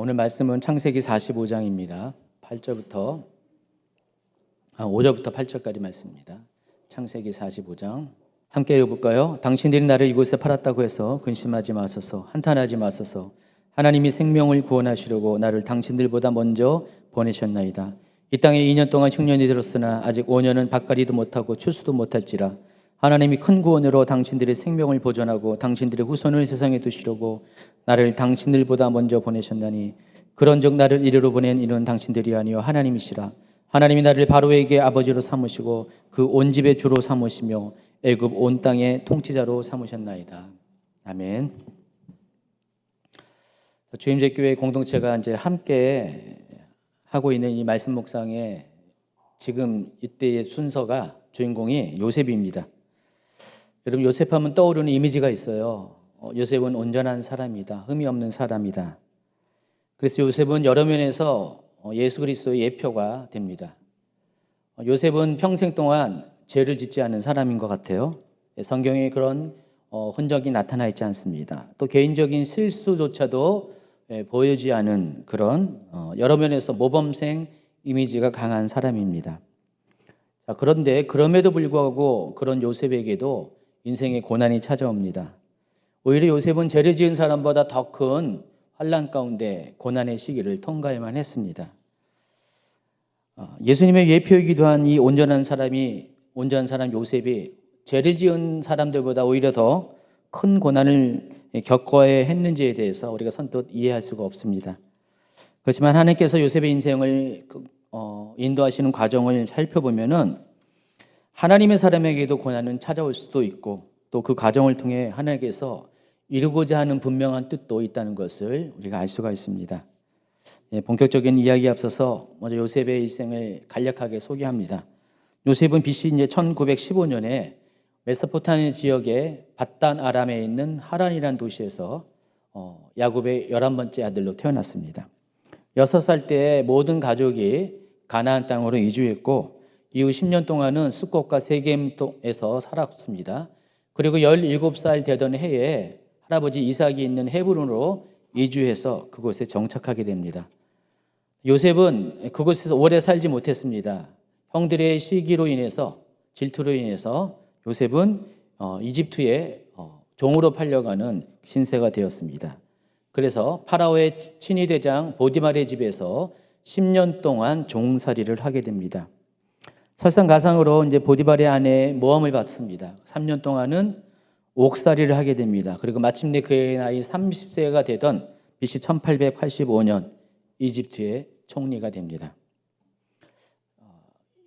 오늘 말씀은 창세기 45장입니다. 5절부터 8절까지 말씀입니다. 창세기 45장 함께 읽어볼까요? 당신들이 나를 이곳에 팔았다고 해서 근심하지 마소서, 한탄하지 마소서. 하나님이 생명을 구원하시려고 나를 당신들보다 먼저 보내셨나이다. 이 땅에 2년 동안 흉년이 들었으나 아직 5년은 밭갈이도 못하고 추수도 못할지라. 하나님이 큰 구원으로 당신들의 생명을 보존하고 당신들의 후손을 세상에 두시려고 나를 당신들보다 먼저 보내셨나니 그런즉 나를 이리로 보낸 이는 당신들이 아니요 하나님이시라. 하나님이 나를 바로에게 아버지로 삼으시고 그 온 집의 주로 삼으시며 애굽 온 땅의 통치자로 삼으셨나이다. 아멘. 주임제교회 공동체가 이제 함께 하고 있는 이 말씀 묵상에 지금 이때의 순서가 주인공이 요셉입니다. 여러분, 요셉하면 떠오르는 이미지가 있어요. 요셉은 온전한 사람이다. 흠이 없는 사람이다. 그래서 요셉은 여러 면에서 예수 그리스도의 예표가 됩니다. 요셉은 평생 동안 죄를 짓지 않은 사람인 것 같아요. 성경에 그런 흔적이 나타나 있지 않습니다. 또 개인적인 실수조차도 보이지 않은 그런 여러 면에서 모범생 이미지가 강한 사람입니다. 그런데 그럼에도 불구하고 그런 요셉에게도 인생의 고난이 찾아옵니다. 오히려 요셉은 죄를 지은 사람보다 더 큰 환난 가운데 고난의 시기를 통과해만 했습니다. 예수님의 예표이기도 한 이 온전한 사람 요셉이 죄를 지은 사람들보다 오히려 더 큰 고난을 겪어야 했는지에 대해서 우리가 선뜻 이해할 수가 없습니다. 그렇지만 하나님께서 요셉의 인생을 인도하시는 과정을 살펴보면은 하나님의 사람에게도 고난은 찾아올 수도 있고 또 그 과정을 통해 하나님께서 이루고자 하는 분명한 뜻도 있다는 것을 우리가 알 수가 있습니다. 본격적인 이야기에 앞서서 먼저 요셉의 일생을 간략하게 소개합니다. 요셉은 BC 1915년에 메소포타미아 지역의 밧단 아람에 있는 하란이라는 도시에서 야곱의 11번째 아들로 태어났습니다. 6살 때 모든 가족이 가나안 땅으로 이주했고 이후 10년 동안은 숫곳과 세겜에서 살았습니다. 그리고 17살 되던 해에 할아버지 이삭이 있는 헤브론으로 이주해서 그곳에 정착하게 됩니다. 요셉은 그곳에서 오래 살지 못했습니다. 형들의 시기로 인해서, 질투로 인해서 요셉은 이집트에 종으로 팔려가는 신세가 되었습니다. 그래서 파라오의 친위대장 보디발의 집에서 10년 동안 종살이를 하게 됩니다. 설상가상으로 이제 보디발의 아내의 모함을 받습니다. 3년 동안은 옥살이를 하게 됩니다. 그리고 마침내 그의 나이 30세가 되던 BC 1885년 이집트의 총리가 됩니다.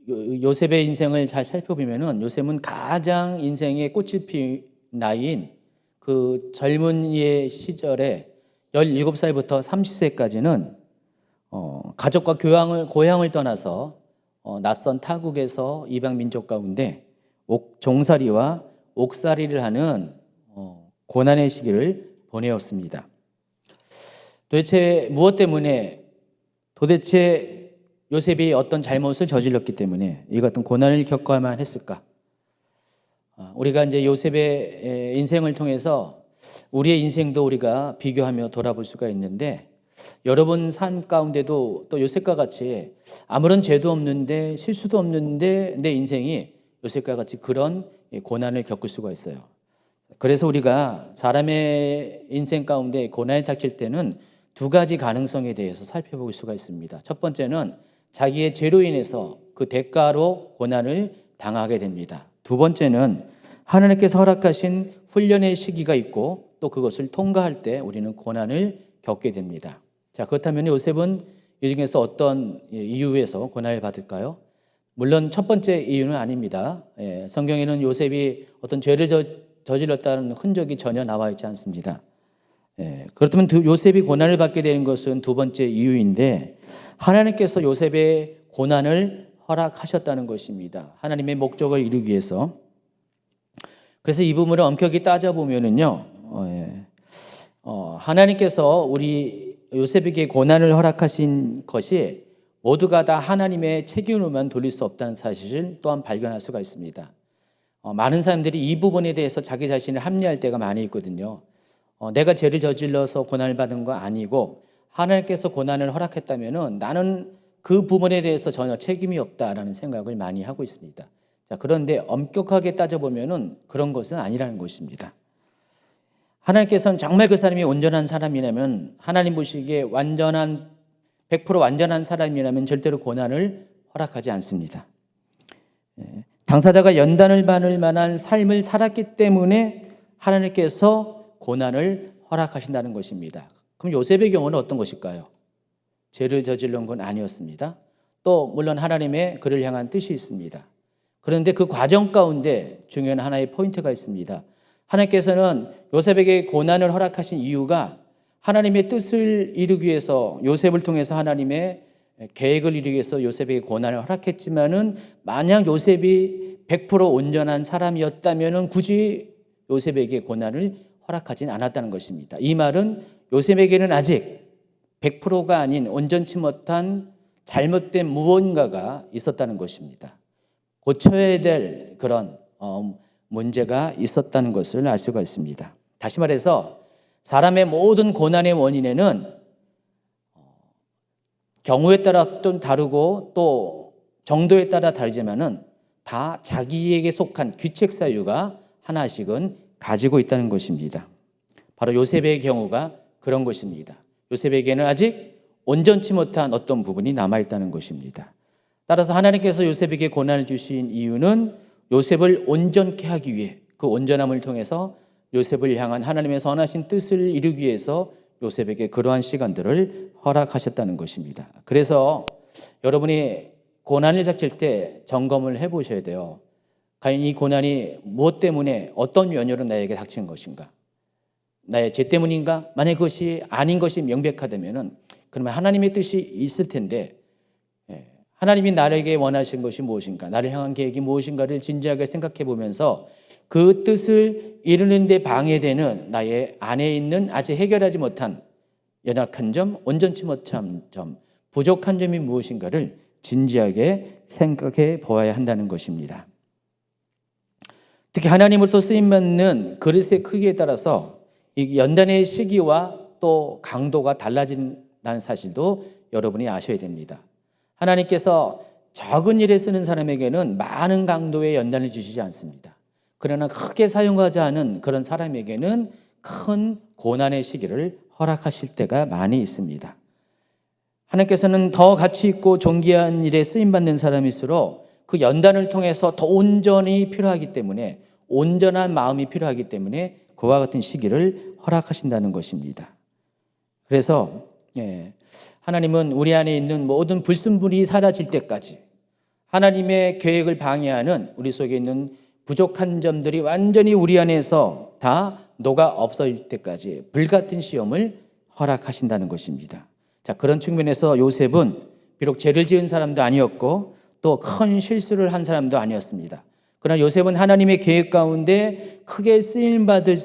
요셉의 인생을 잘 살펴보면은 요셉은 가장 인생의 꽃이 핀 나이인 그 젊은이의 시절에 17살부터 30세까지는 가족과 고향을 떠나서 낯선 타국에서 이방 민족 가운데 종살이와 옥살이를 하는 고난의 시기를 보내었습니다. 도대체 무엇 때문에 요셉이 어떤 잘못을 저질렀기 때문에 이 같은 고난을 겪어야만 했을까? 우리가 이제 요셉의 인생을 통해서 우리의 인생도 우리가 비교하며 돌아볼 수가 있는데 여러분 삶 가운데도 또 요셉과 같이 아무런 죄도 없는데 실수도 없는데 내 인생이 요셉과 같이 그런 고난을 겪을 수가 있어요. 그래서 우리가 사람의 인생 가운데 고난이 닥칠 때는 두 가지 가능성에 대해서 살펴볼 수가 있습니다. 첫 번째는 자기의 죄로 인해서 그 대가로 고난을 당하게 됩니다. 두 번째는 하나님께서 허락하신 훈련의 시기가 있고 또 그것을 통과할 때 우리는 고난을 겪게 됩니다. 자, 그렇다면 요셉은 이 중에서 어떤 이유에서 고난을 받을까요? 물론 첫 번째 이유는 아닙니다. 성경에는 요셉이 어떤 죄를 저질렀다는 흔적이 전혀 나와 있지 않습니다. 그렇다면 요셉이 고난을 받게 되는 것은 두 번째 이유인데 하나님께서 요셉의 고난을 허락하셨다는 것입니다. 하나님의 목적을 이루기 위해서. 그래서 이 부분을 엄격히 따져보면은요, 하나님께서 우리 요셉에게 고난을 허락하신 것이 모두가 다 하나님의 책임으로만 돌릴 수 없다는 사실을 또한 발견할 수가 있습니다. 많은 사람들이 이 부분에 대해서 자기 자신을 합리화할 때가 많이 있거든요. 내가 죄를 저질러서 고난을 받은 거 아니고 하나님께서 고난을 허락했다면은 나는 그 부분에 대해서 전혀 책임이 없다라는 생각을 많이 하고 있습니다. 자, 그런데 엄격하게 따져보면은 그런 것은 아니라는 것입니다. 하나님께서는 정말 그 사람이 온전한 사람이라면, 하나님 보시기에 100% 완전한 사람이라면 절대로 고난을 허락하지 않습니다. 당사자가 연단을 받을 만한 삶을 살았기 때문에 하나님께서 고난을 허락하신다는 것입니다. 그럼 요셉의 경우는 어떤 것일까요? 죄를 저지른 건 아니었습니다. 또 물론 하나님의 그를 향한 뜻이 있습니다. 그런데 그 과정 가운데 중요한 하나의 포인트가 있습니다. 하나님께서는 요셉에게 고난을 허락하신 이유가 하나님의 뜻을 이루기 위해서, 요셉을 통해서 하나님의 계획을 이루기 위해서 요셉에게 고난을 허락했지만은, 만약 요셉이 100% 온전한 사람이었다면은 굳이 요셉에게 고난을 허락하진 않았다는 것입니다. 이 말은 요셉에게는 아직 100%가 아닌 온전치 못한 잘못된 무언가가 있었다는 것입니다. 고쳐야 될 그런 문제가 있었다는 것을 알 수가 있습니다. 다시 말해서 사람의 모든 고난의 원인에는 경우에 따라 좀 다르고 또 정도에 따라 다르지만은 다 자기에게 속한 귀책 사유가 하나씩은 가지고 있다는 것입니다. 바로 요셉의 경우가 그런 것입니다. 요셉에게는 아직 온전치 못한 어떤 부분이 남아있다는 것입니다. 따라서 하나님께서 요셉에게 고난을 주신 이유는 요셉을 온전케 하기 위해, 그 온전함을 통해서 요셉을 향한 하나님의 선하신 뜻을 이루기 위해서 요셉에게 그러한 시간들을 허락하셨다는 것입니다. 그래서 여러분이 고난을 닥칠 때 점검을 해보셔야 돼요. 과연 이 고난이 무엇 때문에, 어떤 연유로 나에게 닥친 것인가? 나의 죄 때문인가? 만약 그것이 아닌 것이 명백하다면 그러면 하나님의 뜻이 있을 텐데, 하나님이 나에게 원하신 것이 무엇인가, 나를 향한 계획이 무엇인가를 진지하게 생각해 보면서 그 뜻을 이루는 데 방해되는 나의 안에 있는 아직 해결하지 못한 연약한 점, 온전치 못한 점, 부족한 점이 무엇인가를 진지하게 생각해 보아야 한다는 것입니다. 특히 하나님으로부터 쓰임받는 그릇의 크기에 따라서 이 연단의 시기와 또 강도가 달라진다는 사실도 여러분이 아셔야 됩니다. 하나님께서 적은 일에 쓰는 사람에게는 많은 강도의 연단을 주시지 않습니다. 그러나 크게 사용하지 않은 그런 사람에게는 큰 고난의 시기를 허락하실 때가 많이 있습니다. 하나님께서는 더 가치 있고 존귀한 일에 쓰임받는 사람일수록 그 연단을 통해서 더 온전히 필요하기 때문에, 온전한 마음이 필요하기 때문에 그와 같은 시기를 허락하신다는 것입니다. 그래서 하나님은 우리 안에 있는 모든 불순물이 사라질 때까지, 하나님의 계획을 방해하는 우리 속에 있는 부족한 점들이 완전히 우리 안에서 다 녹아 없어질 때까지 불같은 시험을 허락하신다는 것입니다. 자, 그런 측면에서 요셉은 비록 죄를 지은 사람도 아니었고 또 큰 실수를 한 사람도 아니었습니다. 그러나 요셉은 하나님의 계획 가운데 크게 쓰임받을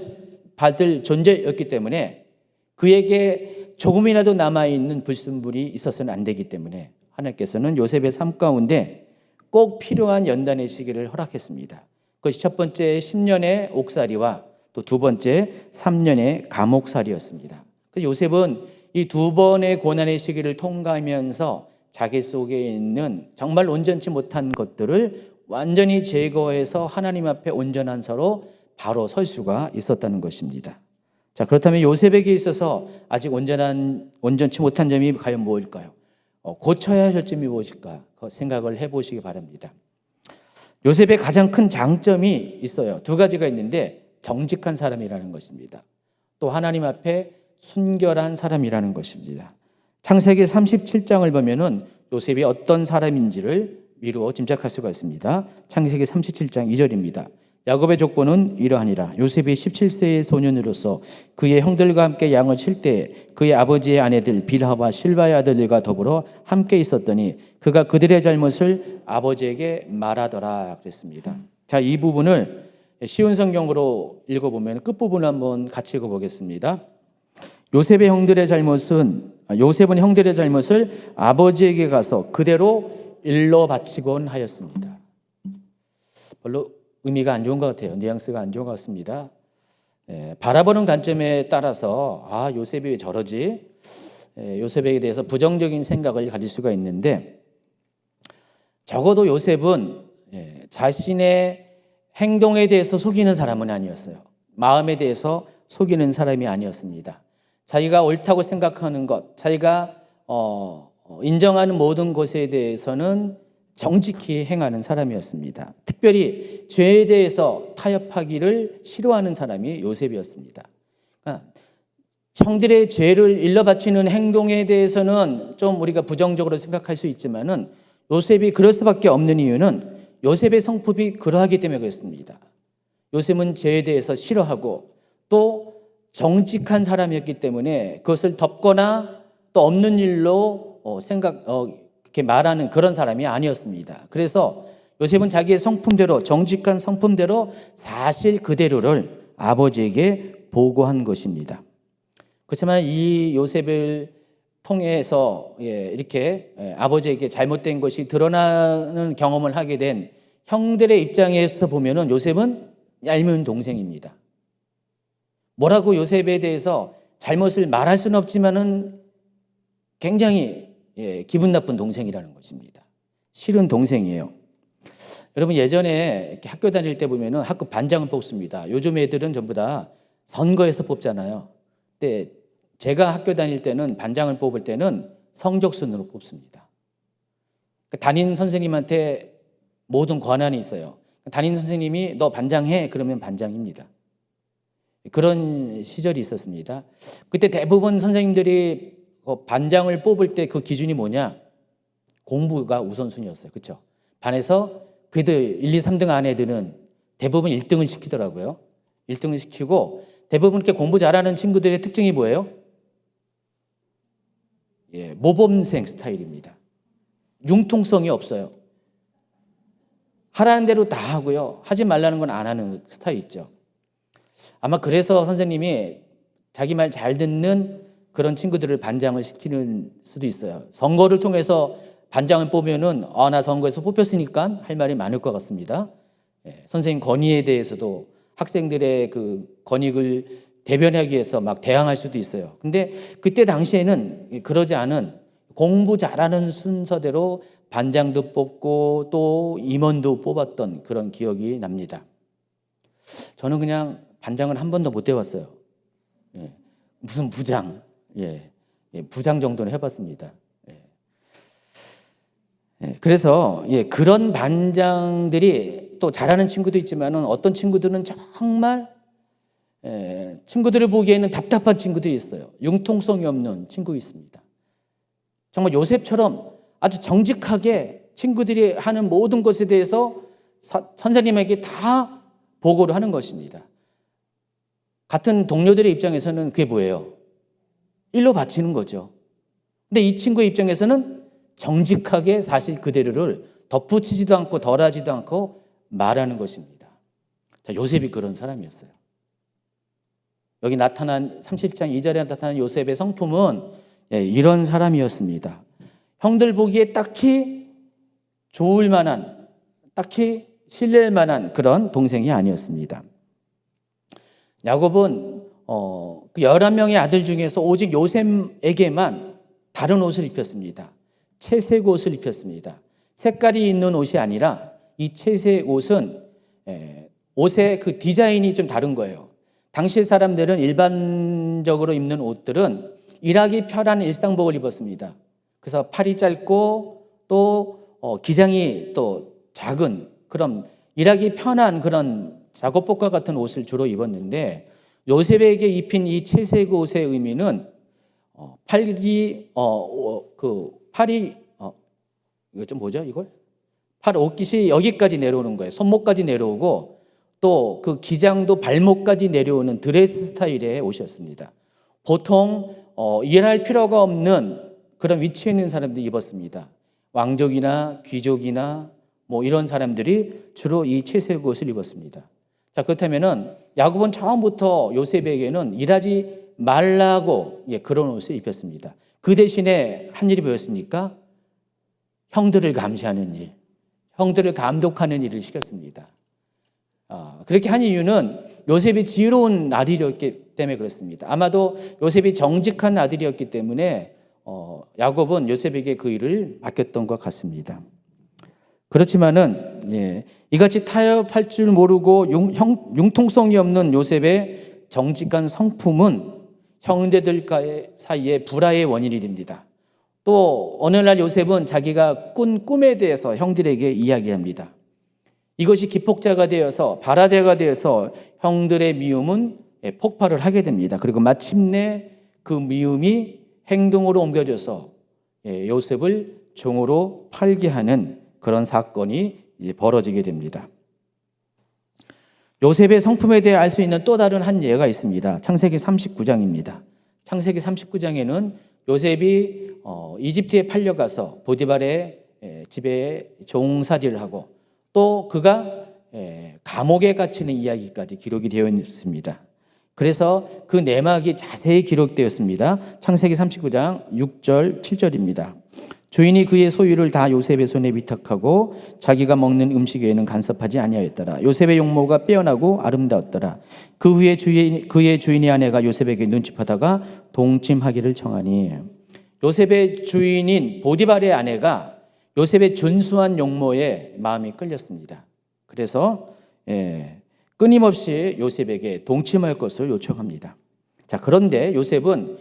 존재였기 때문에 그에게 조금이라도 남아있는 불순물이 있어서는 안 되기 때문에 하나님께서는 요셉의 삶 가운데 꼭 필요한 연단의 시기를 허락했습니다. 그것이 첫 번째 10년의 옥살이와 또 두 번째 3년의 감옥살이였습니다. 그래서 요셉은 이 두 번의 고난의 시기를 통과하면서 자기 속에 있는 정말 온전치 못한 것들을 완전히 제거해서 하나님 앞에 온전한 서로 바로 설 수가 있었다는 것입니다. 자, 그렇다면 요셉에게 있어서 아직 온전치 못한 점이 과연 무엇일까요? 고쳐야 할 점이 무엇일까? 그 생각을 해보시기 바랍니다. 요셉의 가장 큰 장점이 있어요. 두 가지가 있는데, 정직한 사람이라는 것입니다. 또 하나님 앞에 순결한 사람이라는 것입니다. 창세기 37장을 보면은 요셉이 어떤 사람인지를 미루어 짐작할 수가 있습니다. 창세기 37장 2절입니다. 야곱의 족보는 이러하니라. 요셉이 17세의 소년으로서 그의 형들과 함께 양을 칠 때 그의 아버지의 아내들 빌하와 실바의 아들들과 더불어 함께 있었더니 그가 그들의 잘못을 아버지에게 말하더라 그랬습니다. 자, 이 부분을 쉬운 성경으로 읽어보면 끝부분을 한번 같이 읽어보겠습니다. 요셉은 형들의 잘못을 아버지에게 가서 그대로 일러 바치곤 하였습니다. 별로 의미가 안 좋은 것 같아요. 뉘앙스가 안 좋은 것 같습니다. 바라보는 관점에 따라서 요셉이 왜 저러지? 요셉에 대해서 부정적인 생각을 가질 수가 있는데, 적어도 요셉은 자신의 행동에 대해서 속이는 사람은 아니었어요. 마음에 대해서 속이는 사람이 아니었습니다. 자기가 옳다고 생각하는 것, 자기가 인정하는 모든 것에 대해서는 정직히 행하는 사람이었습니다. 특별히 죄에 대해서 타협하기를 싫어하는 사람이 요셉이었습니다. 그러니까 형들의 죄를 일러바치는 행동에 대해서는 좀 우리가 부정적으로 생각할 수 있지만은, 요셉이 그럴 수밖에 없는 이유는 요셉의 성품이 그러하기 때문에 그렇습니다. 요셉은 죄에 대해서 싫어하고 또 정직한 사람이었기 때문에 그것을 덮거나 또 없는 일로 이렇게 말하는 그런 사람이 아니었습니다. 그래서 요셉은 자기의 성품대로, 정직한 성품대로 사실 그대로를 아버지에게 보고한 것입니다. 그렇지만 이 요셉을 통해서 이렇게 아버지에게 잘못된 것이 드러나는 경험을 하게 된 형들의 입장에서 보면은 요셉은 얄미운 동생입니다. 뭐라고 요셉에 대해서 잘못을 말할 수는 없지만은 굉장히 기분 나쁜 동생이라는 것입니다. 싫은 동생이에요. 여러분, 예전에 이렇게 학교 다닐 때 보면은 학급 반장을 뽑습니다. 요즘 애들은 전부 다 선거에서 뽑잖아요. 근데 제가 학교 다닐 때는 반장을 뽑을 때는 성적순으로 뽑습니다. 담임 선생님한테 모든 권한이 있어요. 담임 선생님이 너 반장해 그러면 반장입니다. 그런 시절이 있었습니다. 그때 대부분 선생님들이 반장을 뽑을 때 그 기준이 뭐냐? 공부가 우선순위였어요. 그렇죠? 반에서 그래도 1, 2, 3등 안에 드는 대부분 1등을 시키더라고요. 1등을 시키고, 대부분 이렇게 공부 잘하는 친구들의 특징이 뭐예요? 모범생 스타일입니다. 융통성이 없어요. 하라는 대로 다 하고요. 하지 말라는 건 안 하는 스타일 있죠. 아마 그래서 선생님이 자기 말 잘 듣는 그런 친구들을 반장을 시키는 수도 있어요. 선거를 통해서 반장을 뽑으면은 나 선거에서 뽑혔으니까 할 말이 많을 것 같습니다. 선생님 건의에 대해서도 학생들의 그 건의를 대변하기 위해서 막 대항할 수도 있어요. 근데 그때 당시에는 그러지 않은 공부 잘하는 순서대로 반장도 뽑고 또 임원도 뽑았던 그런 기억이 납니다. 저는 그냥 반장을 한 번도 못 해봤어요. 무슨 부장, 부장 정도는 해봤습니다. 그래서 그런 반장들이 또 잘하는 친구도 있지만은 어떤 친구들은 정말 친구들을 보기에는 답답한 친구들이 있어요. 융통성이 없는 친구 있습니다. 정말 요셉처럼 아주 정직하게 친구들이 하는 모든 것에 대해서 선생님에게 다 보고를 하는 것입니다. 같은 동료들의 입장에서는 그게 뭐예요? 일로 바치는 거죠. 근데 이 친구의 입장에서는 정직하게 사실 그대로를 덧붙이지도 않고 덜하지도 않고 말하는 것입니다. 자, 요셉이 그런 사람이었어요. 여기 나타난 37장 2절에 나타난 요셉의 성품은 이런 사람이었습니다. 형들 보기에 딱히 좋을 만한, 딱히 신뢰할 만한 그런 동생이 아니었습니다. 야곱은 그 11명의 아들 중에서 오직 요셉에게만 다른 옷을 입혔습니다. 채색 옷을 입혔습니다. 색깔이 있는 옷이 아니라 이 채색 옷은 옷의 그 디자인이 좀 다른 거예요. 당시 사람들은 일반적으로 입는 옷들은 일하기 편한 일상복을 입었습니다. 그래서 팔이 짧고 또 기장이 또 작은 그런 일하기 편한 그런 작업복과 같은 옷을 주로 입었는데, 요셉에게 입힌 이 채색 옷의 의미는 팔이 이거 좀 뭐죠 이걸? 팔 옷깃이 여기까지 내려오는 거예요. 손목까지 내려오고 또 그 기장도 발목까지 내려오는 드레스 스타일의 옷이었습니다. 보통 일할 필요가 없는 그런 위치에 있는 사람들이 입었습니다. 왕족이나 귀족이나 뭐 이런 사람들이 주로 이 채색 옷을 입었습니다. 자, 그렇다면은 야곱은 처음부터 요셉에게는 일하지 말라고 그런 옷을 입혔습니다. 그 대신에 한 일이 뭐였습니까? 형들을 감시하는 일, 형들을 감독하는 일을 시켰습니다. 그렇게 한 이유는 요셉이 지혜로운 아들이었기 때문에 그렇습니다. 아마도 요셉이 정직한 아들이었기 때문에 야곱은 요셉에게 그 일을 맡겼던 것 같습니다. 그렇지만은 이같이 타협할 줄 모르고 융통성이 없는 요셉의 정직한 성품은 형제들 사이에 불화의 원인이 됩니다. 또 어느 날 요셉은 자기가 꾼 꿈에 대해서 형들에게 이야기합니다. 이것이 기폭제가 되어서 발화제가 되어서 형들의 미움은 폭발을 하게 됩니다. 그리고 마침내 그 미움이 행동으로 옮겨져서 요셉을 종으로 팔게 하는 그런 사건이 벌어지게 됩니다. 요셉의 성품에 대해 알 수 있는 또 다른 한 예가 있습니다. 창세기 39장입니다. 창세기 39장에는 요셉이 이집트에 팔려가서 보디발의 집에 종살이를 하고 또 그가 감옥에 갇히는 이야기까지 기록이 되어 있습니다. 그래서 그 내막이 자세히 기록되었습니다. 창세기 39장 6절 7절입니다. 주인이 그의 소유를 다 요셉의 손에 위탁하고 자기가 먹는 음식 외에는 간섭하지 아니하였더라. 요셉의 용모가 빼어나고 아름다웠더라. 그 후에 그의 주인의 아내가 요셉에게 눈치파다가 동침하기를 청하니, 요셉의 주인인 보디발의 아내가 요셉의 준수한 용모에 마음이 끌렸습니다. 그래서 끊임없이 요셉에게 동침할 것을 요청합니다. 자, 그런데 요셉은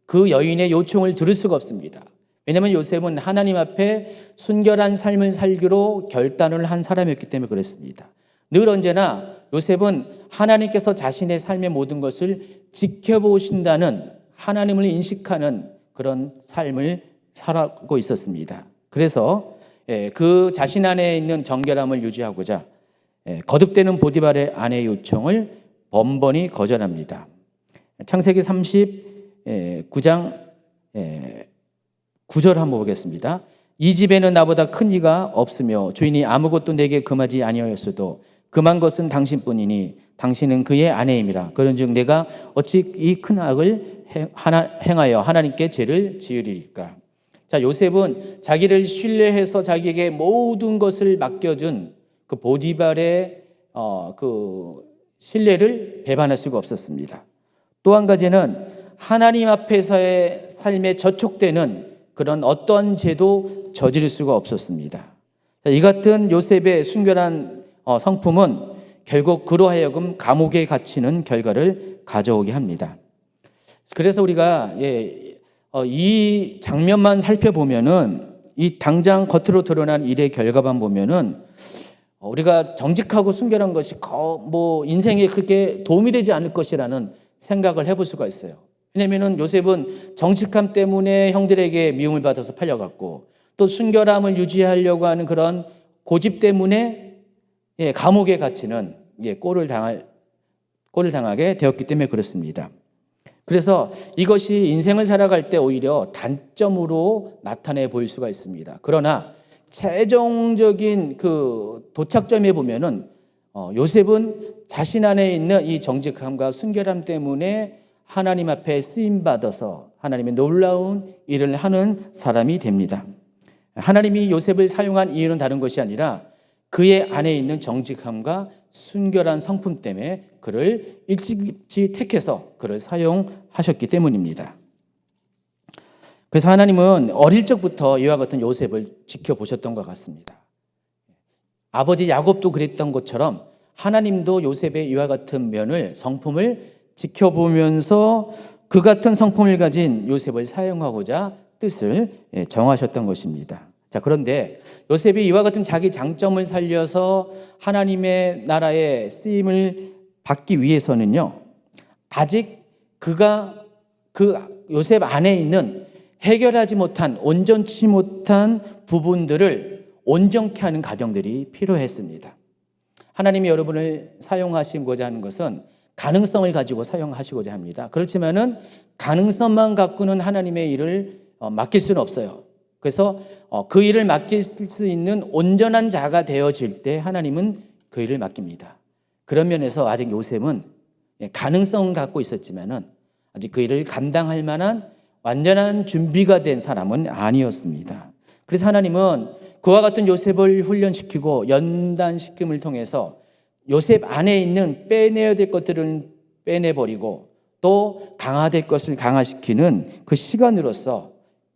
그 여인의 요청을 들을 수가 없습니다. 왜냐하면 요셉은 하나님 앞에 순결한 삶을 살기로 결단을 한 사람이었기 때문에 그랬습니다. 늘 언제나 요셉은 하나님께서 자신의 삶의 모든 것을 지켜보신다는 하나님을 인식하는 그런 삶을 살아가고 있었습니다. 그래서 그 자신 안에 있는 정결함을 유지하고자 거듭되는 보디발의 아내의 요청을 번번이 거절합니다. 창세기 39장 9절 한번 보겠습니다. 이 집에는 나보다 큰 이가 없으며 주인이 아무것도 내게 금하지 아니하였어도 금한 것은 당신뿐이니 당신은 그의 아내임이라. 그런즉 내가 어찌 이 큰 악을 행하여 하나님께 죄를 지으리까. 자, 요셉은 자기를 신뢰해서 자기에게 모든 것을 맡겨준 그 보디발의 그 신뢰를 배반할 수가 없었습니다. 또 한 가지는 하나님 앞에서의 삶에 저촉되는 그런 어떤 죄도 저지를 수가 없었습니다. 이 같은 요셉의 순결한 성품은 결국 그로 하여금 감옥에 갇히는 결과를 가져오게 합니다. 그래서 우리가 이 장면만 살펴보면은, 이 당장 겉으로 드러난 일의 결과만 보면은 우리가 정직하고 순결한 것이 뭐 인생에 그렇게 도움이 되지 않을 것이라는 생각을 해볼 수가 있어요. 왜냐하면 요셉은 정직함 때문에 형들에게 미움을 받아서 팔려갔고, 또 순결함을 유지하려고 하는 그런 고집 때문에 감옥에 갇히는 꼴을 당하게 되었기 때문에 그렇습니다. 그래서 이것이 인생을 살아갈 때 오히려 단점으로 나타내 보일 수가 있습니다. 그러나 최종적인 그 도착점에 보면은 요셉은 자신 안에 있는 이 정직함과 순결함 때문에 하나님 앞에 쓰임 받아서 하나님의 놀라운 일을 하는 사람이 됩니다. 하나님이 요셉을 사용한 이유는 다른 것이 아니라 그의 안에 있는 정직함과 순결한 성품 때문에 그를 일찍이 택해서 그를 사용하셨기 때문입니다. 그래서 하나님은 어릴 적부터 이와 같은 요셉을 지켜보셨던 것 같습니다. 아버지 야곱도 그랬던 것처럼 하나님도 요셉의 이와 같은 면을, 성품을 지켜보면서 그 같은 성품을 가진 요셉을 사용하고자 뜻을 정하셨던 것입니다. 자, 그런데 요셉이 이와 같은 자기 장점을 살려서 하나님의 나라에 쓰임을 받기 위해서는요, 아직 그가 그 요셉 안에 있는 해결하지 못한, 온전치 못한 부분들을 온전케 하는 과정들이 필요했습니다. 하나님이 여러분을 사용하시고자 하는 것은 가능성을 가지고 사용하시고자 합니다. 그렇지만은 가능성만 갖고는 하나님의 일을 맡길 수는 없어요. 그래서 그 일을 맡길 수 있는 온전한 자가 되어질 때 하나님은 그 일을 맡깁니다. 그런 면에서 아직 요셉은 가능성 갖고 있었지만은 아직 그 일을 감당할 만한 완전한 준비가 된 사람은 아니었습니다. 그래서 하나님은 그와 같은 요셉을 훈련시키고 연단시킴을 통해서 요셉 안에 있는 빼내야 될 것들을 빼내버리고 또 강화될 것을 강화시키는 그 시간으로서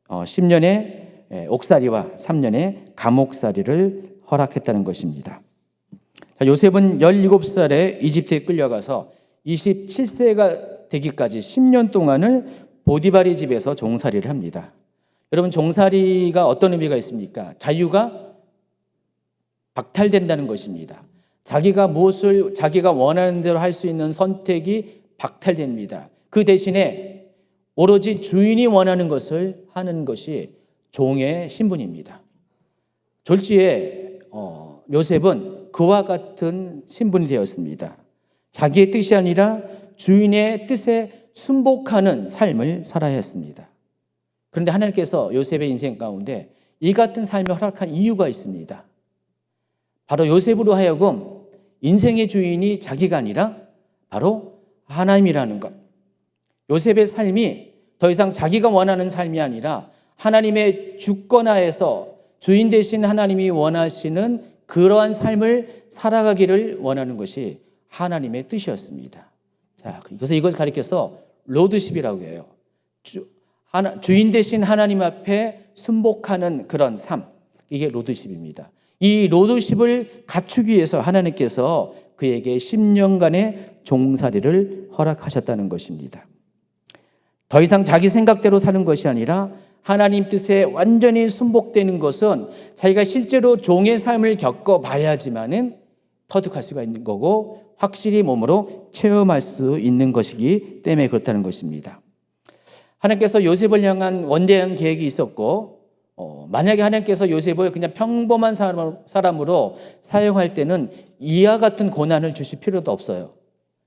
10년의 옥살이와 3년의 감옥살이를 허락했다는 것입니다. 요셉은 17살에 이집트에 끌려가서 27세가 되기까지 10년 동안을 보디발의 집에서 종살이를 합니다. 여러분, 종살이가 어떤 의미가 있습니까? 자유가 박탈된다는 것입니다. 자기가 무엇을 자기가 원하는 대로 할 수 있는 선택이 박탈됩니다. 그 대신에 오로지 주인이 원하는 것을 하는 것이 종의 신분입니다. 졸지에 요셉은 그와 같은 신분이 되었습니다. 자기의 뜻이 아니라 주인의 뜻에 순복하는 삶을 살아야 했습니다. 그런데 하나님께서 요셉의 인생 가운데 이 같은 삶을 허락한 이유가 있습니다. 바로 요셉으로 하여금 인생의 주인이 자기가 아니라 바로 하나님이라는 것. 요셉의 삶이 더 이상 자기가 원하는 삶이 아니라 하나님의 주권하에서 주인 되신 하나님이 원하시는 그러한 삶을 살아가기를 원하는 것이 하나님의 뜻이었습니다. 자, 그래서 이것을 가리켜서 로드십이라고 해요. 주인 되신 하나님 앞에 순복하는 그런 삶, 이게 로드십입니다. 이 로드십을 갖추기 위해서 하나님께서 그에게 10년간의 종살이를 허락하셨다는 것입니다. 더 이상 자기 생각대로 사는 것이 아니라 하나님 뜻에 완전히 순복되는 것은 자기가 실제로 종의 삶을 겪어봐야지만은 터득할 수가 있는 거고 확실히 몸으로 체험할 수 있는 것이기 때문에 그렇다는 것입니다. 하나님께서 요셉을 향한 원대한 계획이 있었고 만약에 하나님께서 요셉을 그냥 평범한 사람으로 사용할 때는 이와 같은 고난을 주실 필요도 없어요.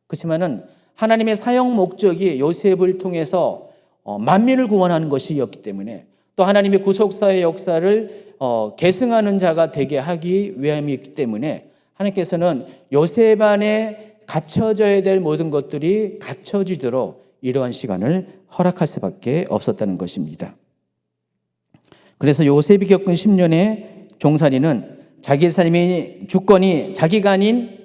그렇지만은 하나님의 사용 목적이 요셉을 통해서 만민을 구원하는 것이었기 때문에 또 하나님의 구속사의 역사를 계승하는 자가 되게 하기 위함이기 때문에 하나님께서는 요셉 안에 갖춰져야 될 모든 것들이 갖춰지도록 이러한 시간을 허락할 수밖에 없었다는 것입니다. 그래서 요셉이 겪은 10년의 종살이는 자기의 삶의 주권이 자기가 아닌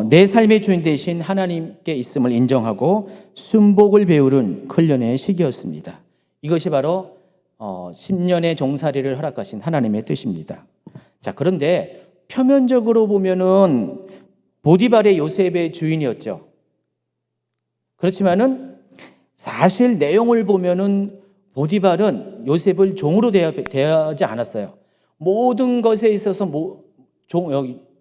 내 삶의 주인 되신 하나님께 있음을 인정하고 순복을 배우는 훈련의 시기였습니다. 이것이 바로 10년의 종살이를 허락하신 하나님의 뜻입니다. 자, 그런데 표면적으로 보면은 보디발의 요셉의 주인이었죠. 그렇지만은 사실 내용을 보면은 보디발은 요셉을 종으로 대하지 않았어요. 모든 것에 있어서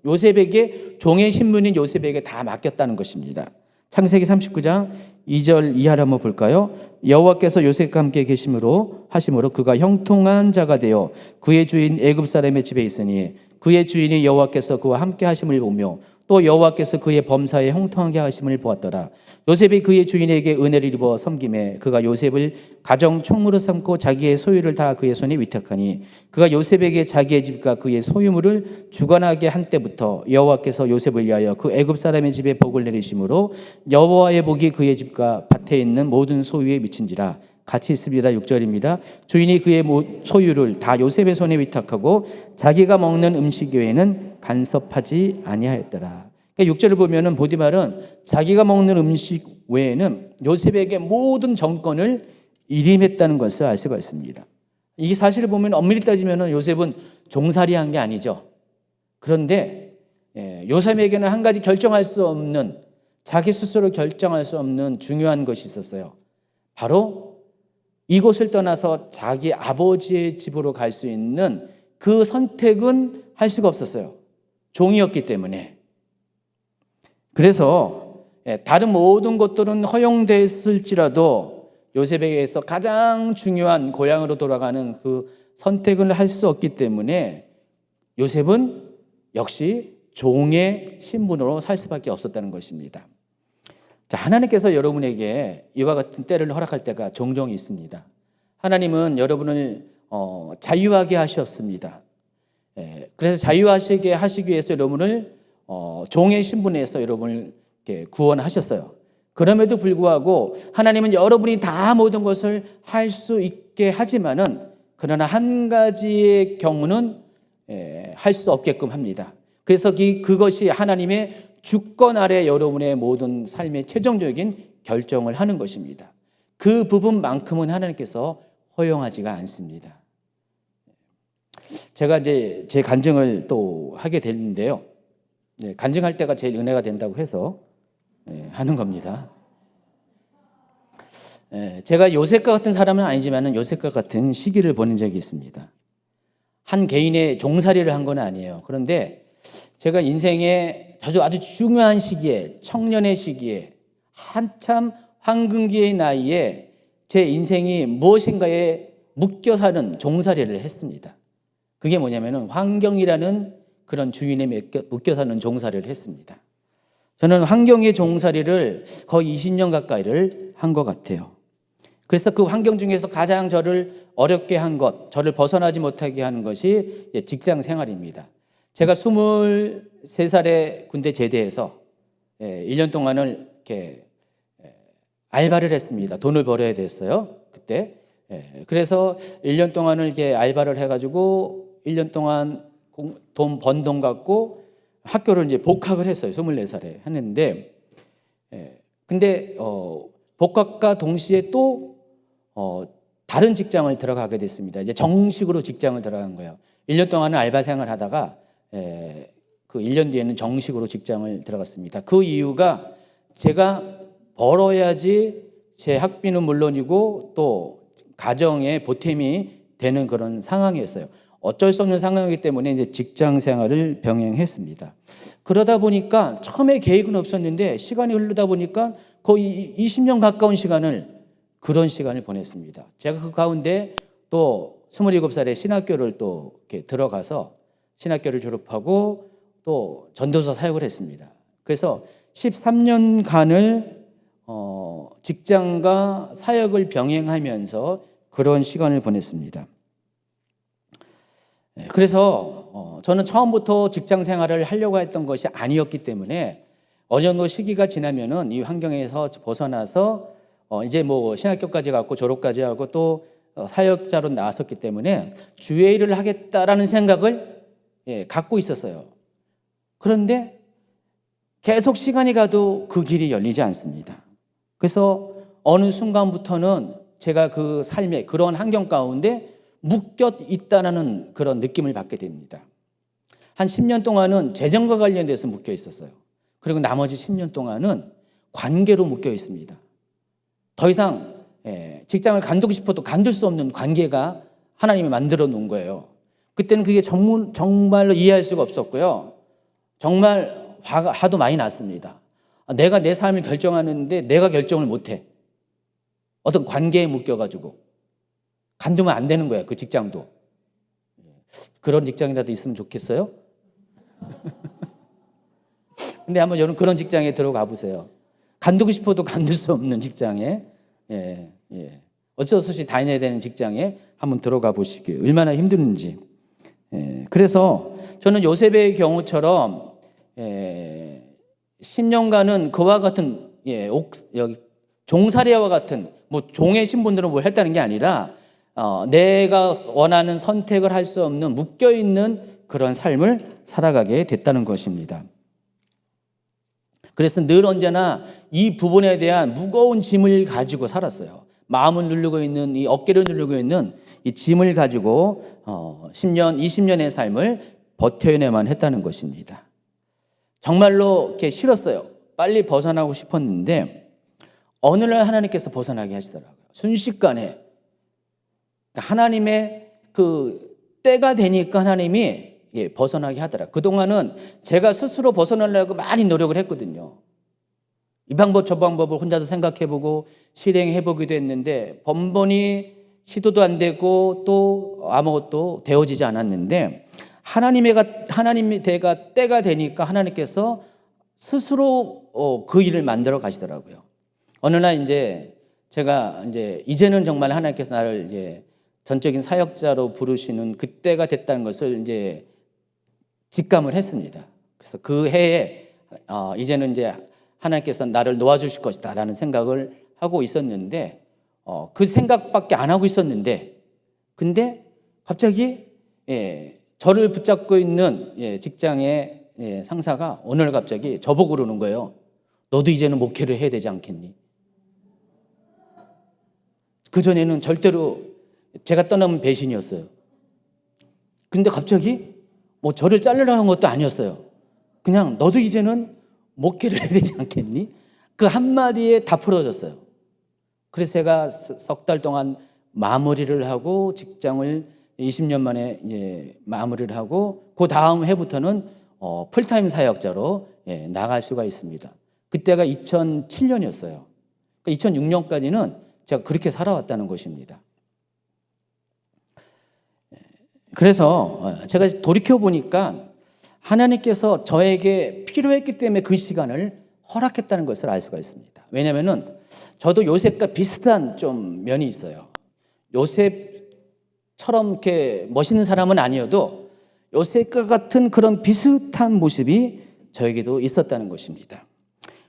요셉에게 종의 신분인 요셉에게 다 맡겼다는 것입니다. 창세기 39장 2절 이하를 한번 볼까요? 여호와께서 요셉과 함께 하심으로 그가 형통한 자가 되어 그의 주인 애굽 사람의 집에 있으니 그의 주인이 여호와께서 그와 함께 하심을 보며 또 여호와께서 그의 범사에 형통하게 하심을 보았더라. 요셉이 그의 주인에게 은혜를 입어 섬김에 그가 요셉을 가정 총무로 삼고 자기의 소유를 다 그의 손에 위탁하니 그가 요셉에게 자기의 집과 그의 소유물을 주관하게 한 때부터 여호와께서 요셉을 위하여 그 애굽 사람의 집에 복을 내리심으로 여호와의 복이 그의 집과 밭에 있는 모든 소유에 미친지라. 같이 있습니다. 6절입니다. 주인이 그의 소유를 다 요셉의 손에 위탁하고 자기가 먹는 음식 외에는 간섭하지 아니하였더라. 그러니까 6절을 보면은 보디발은 자기가 먹는 음식 외에는 요셉에게 모든 정권을 일임했다는 것을 알 수가 있습니다. 이 사실을 보면 엄밀히 따지면은 요셉은 종살이한 게 아니죠. 그런데 요셉에게는 한 가지 결정할 수 없는, 자기 스스로 결정할 수 없는 중요한 것이 있었어요. 바로 이곳을 떠나서 자기 아버지의 집으로 갈 수 있는 그 선택은 할 수가 없었어요. 종이었기 때문에. 그래서 다른 모든 것들은 허용됐을지라도 요셉에게서 가장 중요한 고향으로 돌아가는 그 선택을 할 수 없기 때문에 요셉은 역시 종의 신분으로 살 수밖에 없었다는 것입니다. 자, 하나님께서 여러분에게 이와 같은 때를 허락할 때가 종종 있습니다. 하나님은 여러분을 자유하게 하셨습니다. 그래서 자유하시게 하시기 위해서 여러분을 종의 신분에서 여러분을 구원하셨어요. 그럼에도 불구하고 하나님은 여러분이 다 모든 것을 할 수 있게 하지만은 그러나 한 가지의 경우는 할 수 없게끔 합니다. 그래서 그것이 하나님의 주권 아래 여러분의 모든 삶의 최종적인 결정을 하는 것입니다. 그 부분만큼은 하나님께서 허용하지가 않습니다. 제가 이제 제 간증을 또 하게 됐는데요. 간증할 때가 제일 은혜가 된다고 해서 하는 겁니다. 제가 요셉과 같은 사람은 아니지만 요셉과 같은 시기를 보낸 적이 있습니다. 한 개인의 종살이를 한 건 아니에요. 그런데 제가 인생의 아주 중요한 시기에, 청년의 시기에, 한참 황금기의 나이에 제 인생이 무엇인가에 묶여 사는 종살이를 했습니다. 그게 뭐냐면은 환경이라는 그런 주인에 묶여 사는 종살이를 했습니다. 저는 환경의 종살이를 거의 20년 가까이를 한 것 같아요. 그래서 그 환경 중에서 가장 저를 어렵게 한 것, 저를 벗어나지 못하게 하는 것이 직장 생활입니다. 제가 23살에 군대 제대해서 1년 동안을 이렇게 알바를 했습니다. 돈을 벌어야 됐어요, 그때. 그래서 1년 동안을 이렇게 알바를 해가지고 1년 동안 돈 번 돈 갖고 학교를 이제 복학을 했어요. 24살에 했는데, 근데 복학과 동시에 또 다른 직장을 들어가게 됐습니다. 이제 정식으로 직장을 들어간 거예요. 1년 동안은 알바 생활을 하다가 그 1년 뒤에는 정식으로 직장을 들어갔습니다. 그 이유가 제가 벌어야지 제 학비는 물론이고 또 가정의 보탬이 되는 그런 상황이었어요. 어쩔 수 없는 상황이기 때문에 이제 직장 생활을 병행했습니다. 그러다 보니까 처음에 계획은 없었는데 시간이 흐르다 보니까 거의 20년 가까운 시간을 그런 시간을 보냈습니다. 제가 그 가운데 또 27살에 신학교를 또 이렇게 들어가서 신학교를 졸업하고 또 전도서 사역을 했습니다. 그래서 13년간을 직장과 사역을 병행하면서 그런 시간을 보냈습니다. 그래서 저는 처음부터 직장 생활을 하려고 했던 것이 아니었기 때문에 어느 정도 시기가 지나면은 이 환경에서 벗어나서 이제 뭐 신학교까지 갔고 졸업까지 하고 또 사역자로 나왔었기 때문에 주의 일을 하겠다라는 생각을 갖고 있었어요. 그런데 계속 시간이 가도 그 길이 열리지 않습니다. 그래서 어느 순간부터는 제가 그 삶의 그런 환경 가운데 묶여 있다는 그런 느낌을 받게 됩니다. 한 10년 동안은 재정과 관련돼서 묶여 있었어요. 그리고 나머지 10년 동안은 관계로 묶여 있습니다. 더 이상 직장을 간두고 싶어도 간둘 수 없는 관계가 하나님이 만들어 놓은 거예요. 그때는 그게 정말로 이해할 수가 없었고요. 정말 화도 많이 났습니다. 내가 내 삶을 결정하는데 내가 결정을 못해. 어떤 관계에 묶여가지고 간두면 안 되는 거예요. 그 직장도. 그런 직장이라도 있으면 좋겠어요? 근데 한번 여러분 그런 직장에 들어가 보세요. 간두고 싶어도 간둘 수 없는 직장에, 어쩔 수 없이 다녀야 되는 직장에 한번 들어가 보시기 얼마나 힘드는지. 그래서 저는 요셉의 경우처럼 10년간은 그와 같은 여기 종살이와 같은 뭐 종의 신분들은 뭘 했다는 게 아니라 내가 원하는 선택을 할 수 없는 묶여있는 그런 삶을 살아가게 됐다는 것입니다. 그래서 늘 언제나 이 부분에 대한 무거운 짐을 가지고 살았어요. 마음을 누르고 있는 이 어깨를 누르고 있는 이 짐을 가지고 10년, 20년의 삶을 버텨내만 했다는 것입니다. 정말로 이렇게 싫었어요. 빨리 벗어나고 싶었는데 어느 날 하나님께서 벗어나게 하시더라고요. 순식간에 하나님의 그 때가 되니까 하나님이 벗어나게 하더라. 그동안은 제가 스스로 벗어나려고 많이 노력을 했거든요. 이 방법 저 방법을 혼자서 생각해보고 실행해보기도 했는데 번번이 시도도 안 되고 또 아무것도 되어지지 않았는데 하나님의 때가 되니까 하나님께서 스스로 그 일을 만들어 가시더라고요. 어느 날 이제 제가 이제는 정말 하나님께서 나를 이제 전적인 사역자로 부르시는 그때가 됐다는 것을 이제 직감을 했습니다. 그래서 그 해에 이제는 이제 하나님께서 나를 놓아주실 것이다라는 생각을 하고 있었는데 그 생각밖에 안 하고 있었는데 근데 갑자기 저를 붙잡고 있는 직장의 상사가 어느 날 갑자기 저보고 그러는 거예요. 너도 이제는 목회를 해야 되지 않겠니? 그전에는 절대로 제가 떠넘은 배신이었어요. 근데 갑자기 뭐 저를 자르라는 것도 아니었어요. 그냥 너도 이제는 목회를 해야 되지 않겠니? 그 한마디에 다 풀어졌어요. 그래서 제가 석 달 동안 마무리를 하고 직장을 20년 만에 이제 마무리를 하고 그 다음 해부터는 풀타임 사역자로 나갈 수가 있습니다. 그때가 2007년이었어요. 그러니까 2006년까지는 제가 그렇게 살아왔다는 것입니다. 그래서 제가 돌이켜 보니까 하나님께서 저에게 필요했기 때문에 그 시간을 허락했다는 것을 알 수가 있습니다. 왜냐하면은 저도 요셉과 비슷한 좀 면이 있어요. 요셉처럼 이렇게 멋있는 사람은 아니어도 요셉과 같은 그런 비슷한 모습이 저에게도 있었다는 것입니다.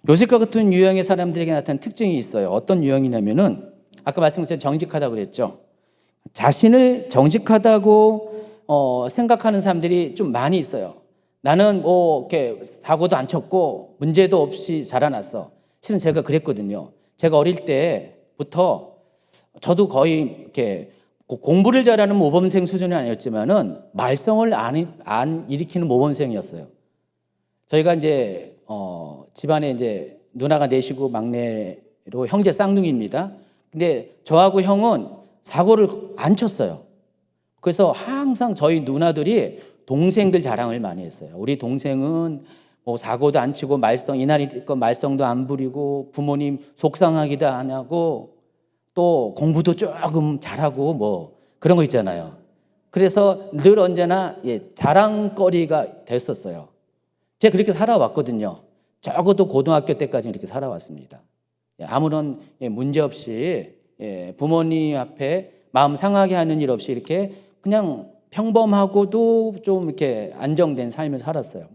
요셉과 같은 유형의 사람들에게 나타난 특징이 있어요. 어떤 유형이냐면은 아까 말씀드린 정직하다고 그랬죠. 자신을 정직하다고 생각하는 사람들이 좀 많이 있어요. 나는 뭐 이렇게 사고도 안 쳤고 문제도 없이 자라났어. 실은 제가 그랬거든요. 제가 어릴 때부터 저도 거의 이렇게 공부를 잘하는 모범생 수준은 아니었지만은 말썽을 안 일으키는 모범생이었어요. 저희가 이제 집안에 이제 누나가 넷이고 막내로 형제 쌍둥이입니다. 근데 저하고 형은 사고를 안 쳤어요. 그래서 항상 저희 누나들이 동생들 자랑을 많이 했어요. 우리 동생은 뭐 사고도 안 치고 이날이니까 말썽도 안 부리고 부모님 속상하기도 안 하고 또 공부도 조금 잘하고 뭐 그런 거 있잖아요. 그래서 늘 언제나 자랑거리가 됐었어요. 제가 그렇게 살아왔거든요. 적어도 고등학교 때까지는 이렇게 살아왔습니다. 아무런 문제 없이 부모님 앞에 마음 상하게 하는 일 없이 이렇게 그냥 평범하고도 좀 이렇게 안정된 삶을 살았어요.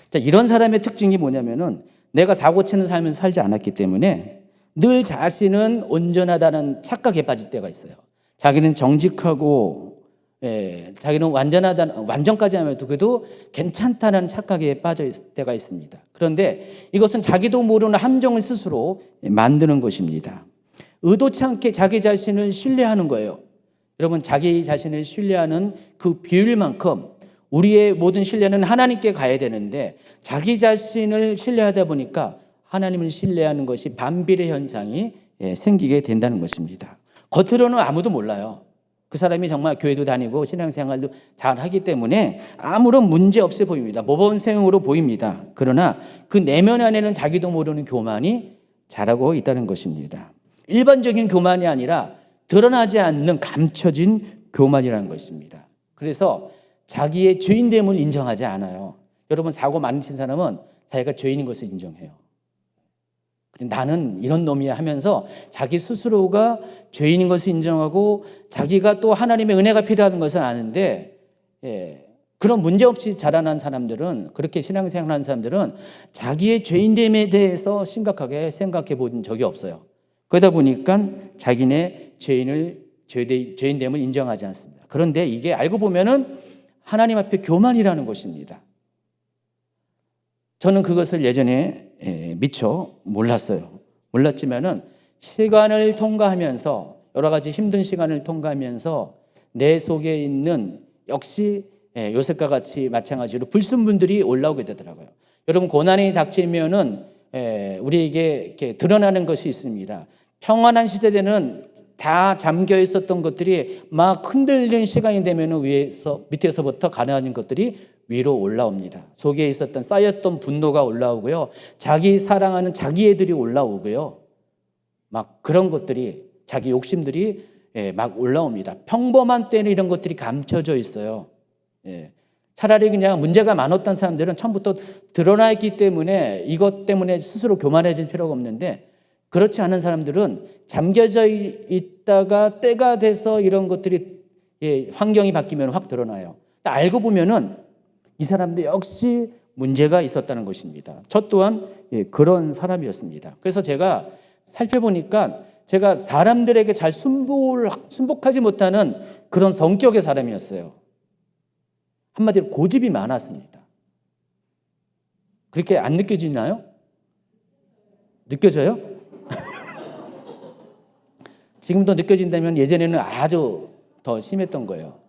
자, 이런 사람의 특징이 뭐냐면은 내가 사고 치는 삶을 살지 않았기 때문에 늘 자신은 온전하다는 착각에 빠질 때가 있어요. 자기는 정직하고 자기는 완전까지 하면 그래도 괜찮다는 착각에 빠져 있을 때가 있습니다. 그런데 이것은 자기도 모르는 함정을 스스로 만드는 것입니다. 의도치 않게 자기 자신을 신뢰하는 거예요. 여러분, 자기 자신을 신뢰하는 그 비율만큼 우리의 모든 신뢰는 하나님께 가야 되는데 자기 자신을 신뢰하다 보니까 하나님을 신뢰하는 것이 반비례 현상이 생기게 된다는 것입니다. 겉으로는 아무도 몰라요. 그 사람이 정말 교회도 다니고 신앙생활도 잘하기 때문에 아무런 문제 없어 보입니다. 모범생으로 보입니다. 그러나 그 내면 안에는 자기도 모르는 교만이 자라고 있다는 것입니다. 일반적인 교만이 아니라 드러나지 않는 감춰진 교만이라는 것입니다. 그래서 자기의 죄인됨을 인정하지 않아요. 여러분, 사고 많이 친 사람은 자기가 죄인인 것을 인정해요. 나는 이런 놈이야 하면서 자기 스스로가 죄인인 것을 인정하고 자기가 또 하나님의 은혜가 필요한 것은 아는데 그런 문제없이 자라난 사람들은, 그렇게 신앙생활하는 사람들은 자기의 죄인됨에 대해서 심각하게 생각해 본 적이 없어요. 그러다 보니까 자기네 죄인됨을 인정하지 않습니다. 그런데 이게 알고 보면은 하나님 앞에 교만이라는 것입니다. 저는 그것을 예전에 미처 몰랐어요. 몰랐지만은 시간을 통과하면서, 여러 가지 힘든 시간을 통과하면서 내 속에 있는 역시 요셉과 같이 마찬가지로 불순분들이 올라오게 되더라고요. 여러분, 고난이 닥치면은 우리에게 이렇게 드러나는 것이 있습니다. 평안한 시대에는 다 잠겨 있었던 것들이 막 흔들리는 시간이 되면 밑에서부터 가라앉은 것들이 위로 올라옵니다. 속에 있었던 쌓였던 분노가 올라오고요. 자기 사랑하는 자기 애들이 올라오고요. 막 그런 것들이, 자기 욕심들이 막 올라옵니다. 평범한 때는 이런 것들이 감춰져 있어요. 차라리 그냥 문제가 많았던 사람들은 처음부터 드러나 있기 때문에 이것 때문에 스스로 교만해질 필요가 없는데, 그렇지 않은 사람들은 잠겨져 있다가 때가 돼서 이런 것들이 환경이 바뀌면 확 드러나요. 알고 보면은 이 사람도 역시 문제가 있었다는 것입니다. 저 또한 그런 사람이었습니다. 그래서 제가 살펴보니까 제가 사람들에게 잘 순복하지 못하는 그런 성격의 사람이었어요. 한마디로 고집이 많았습니다. 그렇게 안 느껴지나요? 느껴져요? 지금도 느껴진다면 예전에는 아주 더 심했던 거예요.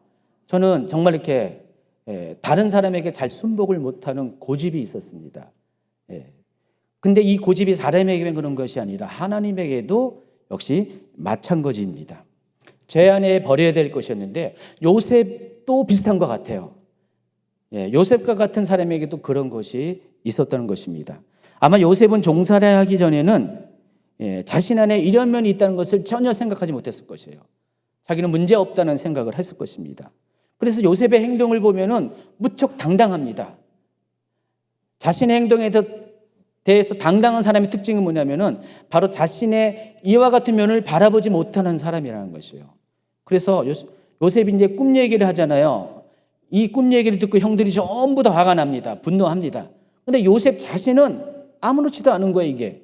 저는 정말 이렇게 다른 사람에게 잘 순복을 못하는 고집이 있었습니다. 근데 이 고집이 사람에게만 그런 것이 아니라 하나님에게도 역시 마찬가지입니다. 제 안에 버려야 될 것이었는데 요셉도 비슷한 것 같아요. 요셉과 같은 사람에게도 그런 것이 있었다는 것입니다. 아마 요셉은 종살이 하기 전에는 자신 안에 이런 면이 있다는 것을 전혀 생각하지 못했을 것이에요. 자기는 문제 없다는 생각을 했을 것입니다. 그래서 요셉의 행동을 보면은 무척 당당합니다. 자신의 행동에 대해서 당당한 사람의 특징이 뭐냐면은 바로 자신의 이와 같은 면을 바라보지 못하는 사람이라는 것이에요. 그래서 요셉이 이제 꿈 얘기를 하잖아요. 이 꿈 얘기를 듣고 형들이 전부 다 화가 납니다. 분노합니다. 근데 요셉 자신은 아무렇지도 않은 거예요, 이게.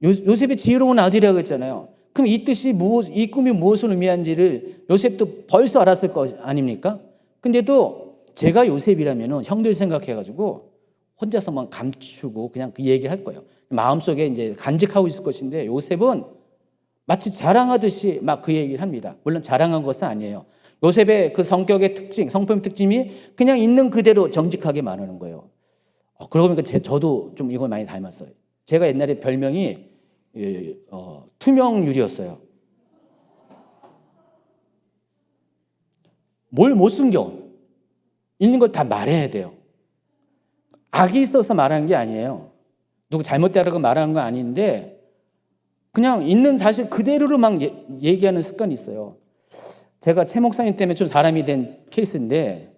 요셉의 지혜로운 아들이라고 했잖아요. 그럼 이 뜻이 이 꿈이 무엇을 의미한지를 요셉도 벌써 알았을 거 아닙니까? 근데도 제가 요셉이라면 형들 생각해가지고 혼자서만 감추고 그냥 그 얘기를 할 거예요. 마음속에 이제 간직하고 있을 것인데 요셉은 마치 자랑하듯이 막 그 얘기를 합니다. 물론 자랑한 것은 아니에요. 요셉의 그 성격의 특징, 성품 특징이 그냥 있는 그대로 정직하게 말하는 거예요. 그러고 보니까 저도 좀 이걸 많이 닮았어요. 제가 옛날에 별명이 투명유리였어요. 뭘 못 숨겨. 있는 걸 다 말해야 돼요. 악이 있어서 말하는 게 아니에요. 누구 잘못되라고 말하는 건 아닌데 그냥 있는 사실 그대로를 막 얘기하는 습관이 있어요. 제가 최 목사님 때문에 좀 사람이 된 케이스인데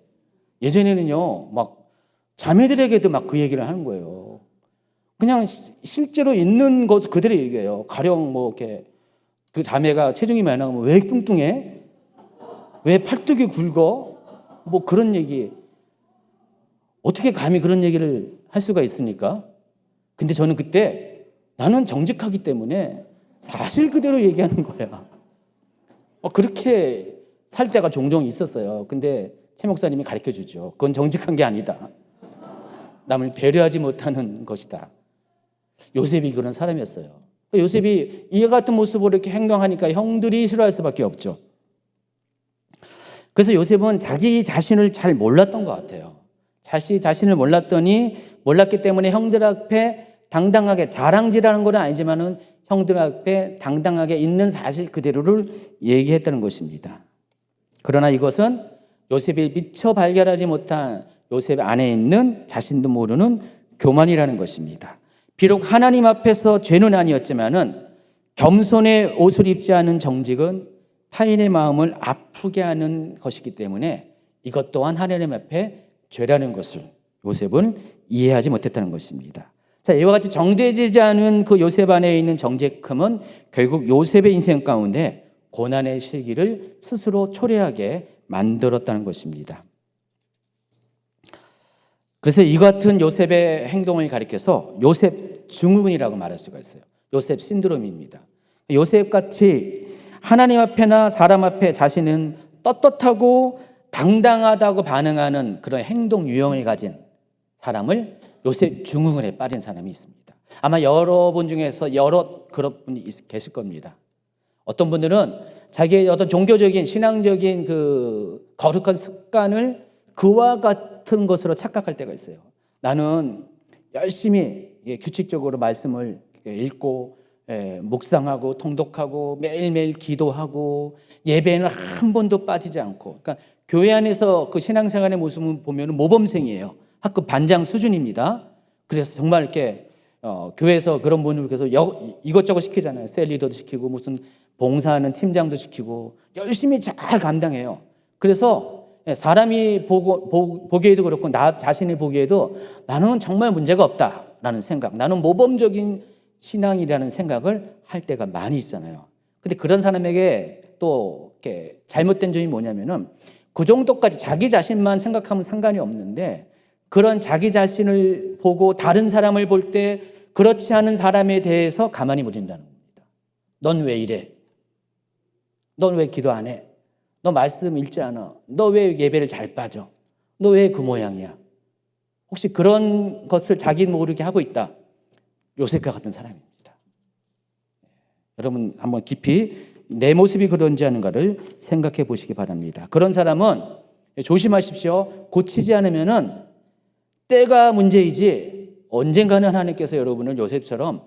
예전에는요 막 자매들에게도 막 그 얘기를 하는 거예요. 그냥 실제로 있는 것 그대로 얘기해요. 가령 뭐 이렇게 그 자매가 체중이 많이 나가면 왜 뚱뚱해? 왜 팔뚝이 굵어? 뭐 그런 얘기. 어떻게 감히 그런 얘기를 할 수가 있습니까? 근데 저는 그때 나는 정직하기 때문에 사실 그대로 얘기하는 거야. 그렇게 살 때가 종종 있었어요. 근데 최 목사님이 가르쳐 주죠. 그건 정직한 게 아니다. 남을 배려하지 못하는 것이다. 요셉이 그런 사람이었어요. 요셉이 이와 같은 모습으로 이렇게 행동하니까 형들이 싫어할 수밖에 없죠. 그래서 요셉은 자기 자신을 잘 몰랐던 것 같아요. 자신을 몰랐기 때문에 형들 앞에 당당하게 자랑질하는 건 아니지만은 형들 앞에 당당하게 있는 사실 그대로를 얘기했다는 것입니다. 그러나 이것은 요셉이 미처 발견하지 못한 요셉 안에 있는 자신도 모르는 교만이라는 것입니다. 비록 하나님 앞에서 죄는 아니었지만은 겸손의 옷을 입지 않은 정직은 타인의 마음을 아프게 하는 것이기 때문에 이것 또한 하나님 앞에 죄라는 것을 요셉은 이해하지 못했다는 것입니다. 자, 이와 같이 정되지 않은 그 요셉 안에 있는 정직함은 결국 요셉의 인생 가운데 고난의 시기를 스스로 초래하게 만들었다는 것입니다. 그래서 이 같은 요셉의 행동을 가리켜서 요셉 증후군이라고 말할 수가 있어요. 요셉 신드롬입니다. 요셉같이 하나님 앞에나 사람 앞에 자신은 떳떳하고 당당하다고 반응하는 그런 행동 유형을 가진 사람을 요셉 증후군에 빠진 사람이 있습니다. 아마 여러분 중에서 여러 그런 분이 계실 겁니다. 어떤 분들은 자기의 어떤 종교적인 신앙적인 그 거룩한 습관을 그와 같은 것으로 착각할 때가 있어요. 나는 열심히 규칙적으로 말씀을 읽고 묵상하고 통독하고 매일매일 기도하고 예배는 한 번도 빠지지 않고, 그러니까 교회 안에서 그 신앙생활의 모습을 보면 모범생이에요. 학급 반장 수준입니다. 그래서 정말 이렇게 교회에서 그런 분을 계속 이것저것 시키잖아요. 셀리더도 시키고 무슨 봉사하는 팀장도 시키고 열심히 잘 감당해요. 그래서 사람이 보기에도 그렇고 나 자신이 보기에도 나는 정말 문제가 없다라는 생각, 나는 모범적인 신앙이라는 생각을 할 때가 많이 있잖아요. 근데 그런 사람에게 또 이렇게 잘못된 점이 뭐냐면은 그 정도까지 자기 자신만 생각하면 상관이 없는데 그런 자기 자신을 보고 다른 사람을 볼 때 그렇지 않은 사람에 대해서 가만히 못 있다는 겁니다. 넌 왜 이래? 넌 왜 기도 안 해? 너 말씀 읽지 않아? 너 왜 예배를 잘 빠져? 너 왜 그 모양이야? 혹시 그런 것을 자기 모르게 하고 있다? 요셉과 같은 사람입니다. 여러분 한번 깊이 내 모습이 그런지 하는가를 생각해 보시기 바랍니다. 그런 사람은 조심하십시오. 고치지 않으면은 때가 문제이지 언젠가는 하나님께서 여러분을 요셉처럼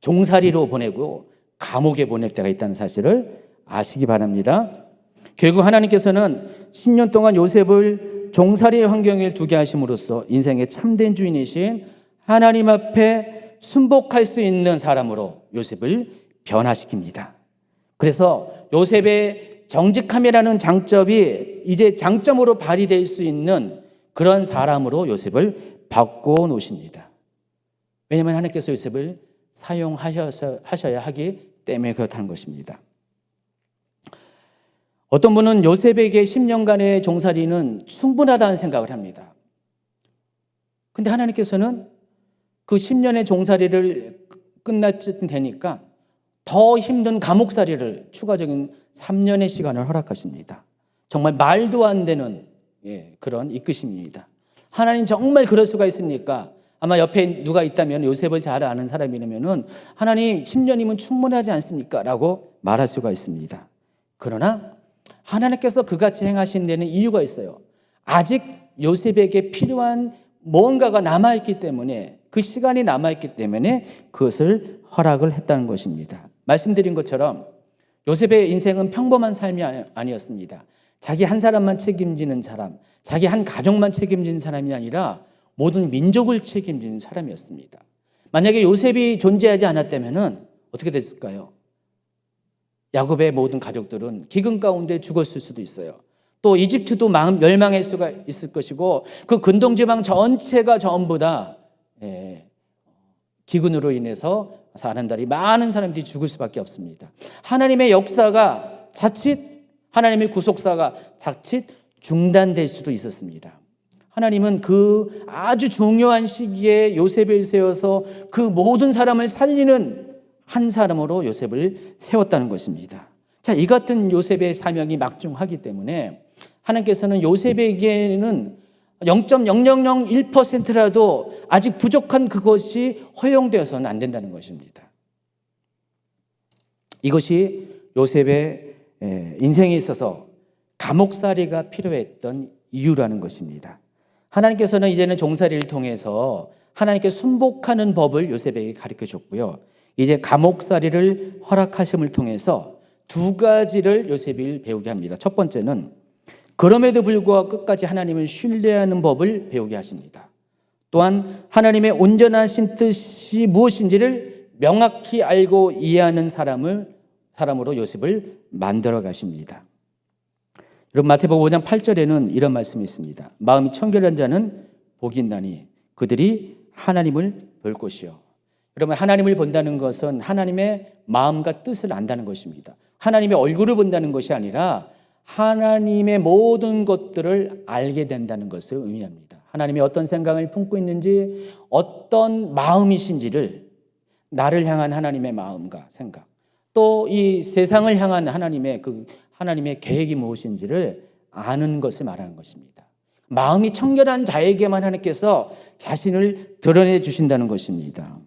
종살이로 보내고 감옥에 보낼 때가 있다는 사실을 아시기 바랍니다. 결국 하나님께서는 10년 동안 요셉을 종살이의 환경에 두게 하심으로써 인생의 참된 주인이신 하나님 앞에 순복할 수 있는 사람으로 요셉을 변화시킵니다. 그래서 요셉의 정직함이라는 장점이 이제 장점으로 발휘될 수 있는 그런 사람으로 요셉을 바꿔 놓으십니다. 왜냐하면 하나님께서 요셉을 사용하셔야 하기 때문에 그렇다는 것입니다. 어떤 분은 요셉에게 10년간의 종살이는 충분하다는 생각을 합니다. 근데 하나님께서는 그 10년의 종살이를 끝났을 되니까 더 힘든 감옥살이를 추가적인 3년의 시간을 허락하십니다. 정말 말도 안 되는 그런 이끄심입니다. 하나님 정말 그럴 수가 있습니까? 아마 옆에 누가 있다면 요셉을 잘 아는 사람이라면 하나님 10년이면 충분하지 않습니까? 라고 말할 수가 있습니다. 그러나 하나님께서 그같이 행하신 데는 이유가 있어요. 아직 요셉에게 필요한 뭔가가 남아있기 때문에, 그 시간이 남아있기 때문에 그것을 허락을 했다는 것입니다. 말씀드린 것처럼 요셉의 인생은 평범한 삶이 아니었습니다. 자기 한 사람만 책임지는 사람, 자기 한 가족만 책임지는 사람이 아니라 모든 민족을 책임지는 사람이었습니다. 만약에 요셉이 존재하지 않았다면 어떻게 됐을까요? 야곱의 모든 가족들은 기근 가운데 죽었을 수도 있어요. 또 이집트도 멸망할 수가 있을 것이고 그 근동지방 전체가 전부 다 기근으로 인해서 사람들이 많은 사람들이 죽을 수밖에 없습니다. 하나님의 역사가 자칫, 하나님의 구속사가 자칫 중단될 수도 있었습니다. 하나님은 그 아주 중요한 시기에 요셉을 세워서 그 모든 사람을 살리는 한 사람으로 요셉을 세웠다는 것입니다. 자, 이 같은 요셉의 사명이 막중하기 때문에 하나님께서는 요셉에게는 0.0001%라도 아직 부족한 그것이 허용되어서는 안 된다는 것입니다. 이것이 요셉의 인생에 있어서 감옥살이가 필요했던 이유라는 것입니다. 하나님께서는 이제는 종살이를 통해서 하나님께 순복하는 법을 요셉에게 가르쳐 줬고요. 이제 감옥살이를 허락하심을 통해서 두 가지를 요셉이 배우게 합니다. 첫 번째는 그럼에도 불구하고 끝까지 하나님을 신뢰하는 법을 배우게 하십니다. 또한 하나님의 온전하신 뜻이 무엇인지를 명확히 알고 이해하는 사람으로 요셉을 만들어 가십니다. 여러분 마태복음 5장 8절에는 이런 말씀이 있습니다. 마음이 청결한 자는 복이 있나니 그들이 하나님을 볼 것이요. 여러분 하나님을 본다는 것은 하나님의 마음과 뜻을 안다는 것입니다. 하나님의 얼굴을 본다는 것이 아니라 하나님의 모든 것들을 알게 된다는 것을 의미합니다. 하나님이 어떤 생각을 품고 있는지, 어떤 마음이신지를, 나를 향한 하나님의 마음과 생각, 또 이 세상을 향한 하나님의 계획이 무엇인지를 아는 것을 말하는 것입니다. 마음이 청결한 자에게만 하나님께서 자신을 드러내 주신다는 것입니다.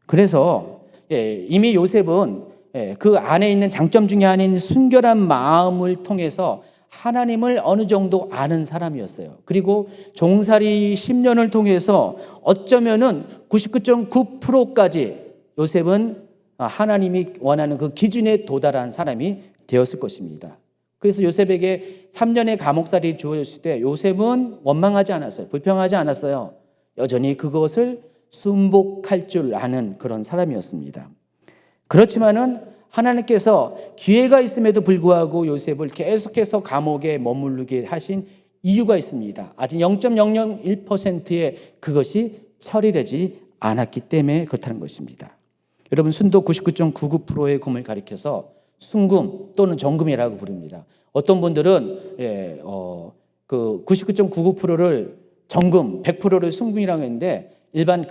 그래서 이미 요셉은 그 안에 있는 장점 중에 하나인 순결한 마음을 통해서 하나님을 어느 정도 아는 사람이었어요. 그리고 종살이 10년을 통해서 어쩌면은 99.9%까지 요셉은 하나님이 원하는 그 기준에 도달한 사람이 되었을 것입니다. 그래서 요셉에게 3년의 감옥살이 주어졌을 때 요셉은 원망하지 않았어요. 불평하지 않았어요. 여전히 그것을 순복할 줄 아는 그런 사람이었습니다. 그렇지만은 하나님께서 기회가 있음에도 불구하고 요셉을 계속해서 감옥에 머무르게 하신 이유가 있습니다. 아직 0.001%의 그것이 처리되지 않았기 때문에 그렇다는 것입니다. 여러분 순도 99.99%의 금을 가리켜서 순금 또는 정금이라고 부릅니다. 어떤 분들은 그 99.99%를 정금, 100%를 순금이라고 했는데 일반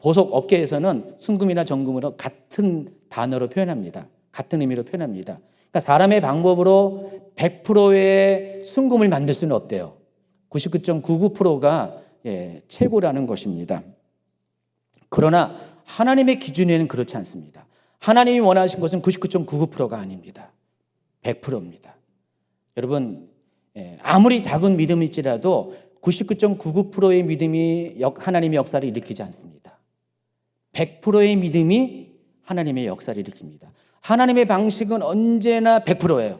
보석 업계에서는 순금이나 정금으로 같은 단어로 표현합니다. 같은 의미로 표현합니다. 그러니까 사람의 방법으로 100%의 순금을 만들 수는 없대요. 99.99%가 최고라는 것입니다. 그러나 하나님의 기준에는 그렇지 않습니다. 하나님이 원하신 것은 99.99%가 아닙니다. 100%입니다. 여러분, 아무리 작은 믿음일지라도 99.99%의 믿음이 하나님의 역사를 일으키지 않습니다. 100%의 믿음이 하나님의 역사를 일으킵니다. 하나님의 방식은 언제나 100%예요.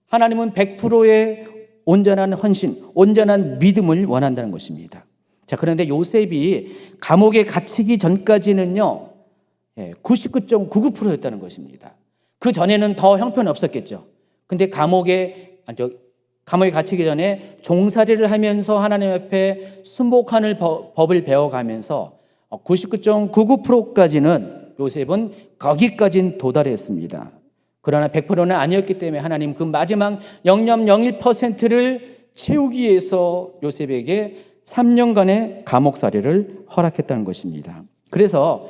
하나님은 100%의 온전한 헌신, 온전한 믿음을 원한다는 것입니다. 자, 그런데 요셉이 감옥에 갇히기 전까지는요, 99.99%였다는 것입니다. 그 전에는 더 형편이 없었겠죠. 근데 감옥에 갇히기 전에 종살이를 하면서 하나님 앞에 순복하는 법을 배워가면서 99.99%까지는 요셉은 거기까지는 도달했습니다. 그러나 100%는 아니었기 때문에 하나님 그 마지막 0.01%를 채우기 위해서 요셉에게 3년간의 감옥살이를 허락했다는 것입니다. 그래서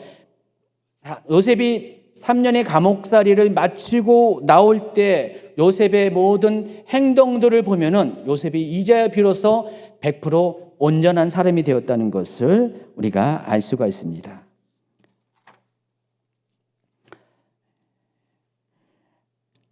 요셉이 3년의 감옥살이를 마치고 나올 때 요셉의 모든 행동들을 보면은 요셉이 이제야 비로소 100% 온전한 사람이 되었다는 것을 우리가 알 수가 있습니다.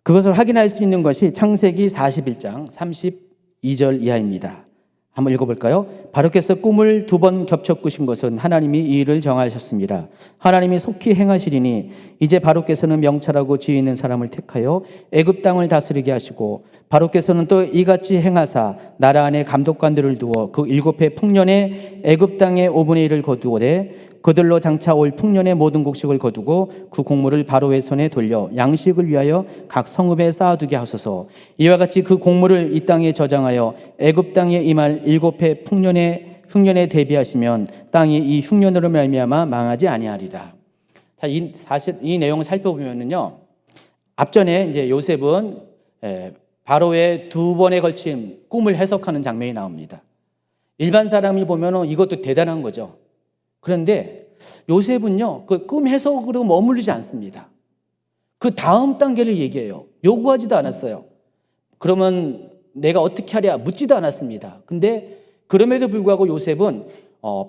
그것을 확인할 수 있는 것이 창세기 41장 32절 이하입니다. 한번 읽어볼까요? 바로께서 꿈을 2번 겹쳐 꾸신 것은 하나님이 이 일을 정하셨습니다. 하나님이 속히 행하시리니 이제 바로께서는 명철하고 지혜 있는 사람을 택하여 애굽 땅을 다스리게 하시고 바로께서는 또 이같이 행하사 나라 안에 감독관들을 두어 그 7해 풍년에 애굽 땅의 5분의 1을 거두오되 그들로 장차 올 풍년의 모든 곡식을 거두고 그 곡물을 바로의 손에 돌려 양식을 위하여 각 성읍에 쌓아두게 하소서. 이와 같이 그 곡물을 이 땅에 저장하여 애굽 땅에 임할 7해 풍년의 흉년에 대비하시면 땅이 이 흉년으로 말미암아 망하지 아니하리라. 자, 이 내용을 살펴보면은요, 앞전에 이제 요셉은 바로의 2번에 걸친 꿈을 해석하는 장면이 나옵니다. 일반 사람이 보면은 이것도 대단한 거죠. 그런데 요셉은요, 그 꿈 해석으로 머무르지 않습니다. 그 다음 단계를 얘기해요. 요구하지도 않았어요. 그러면 내가 어떻게 하랴 묻지도 않았습니다. 근데 그럼에도 불구하고 요셉은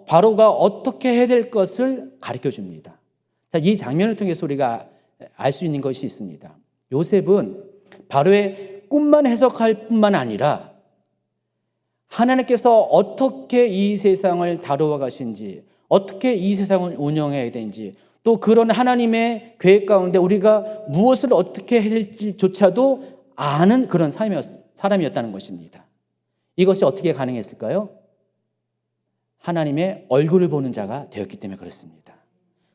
바로가 어떻게 해야 될 것을 가르쳐 줍니다. 자, 이 장면을 통해서 우리가 알 수 있는 것이 있습니다. 요셉은 바로의 꿈만 해석할 뿐만 아니라 하나님께서 어떻게 이 세상을 다루어 가신지, 어떻게 이 세상을 운영해야 되는지, 또 그런 하나님의 계획 가운데 우리가 무엇을 어떻게 해야 될지조차도 아는 그런 사람이었다는 것입니다. 이것이 어떻게 가능했을까요? 하나님의 얼굴을 보는 자가 되었기 때문에 그렇습니다.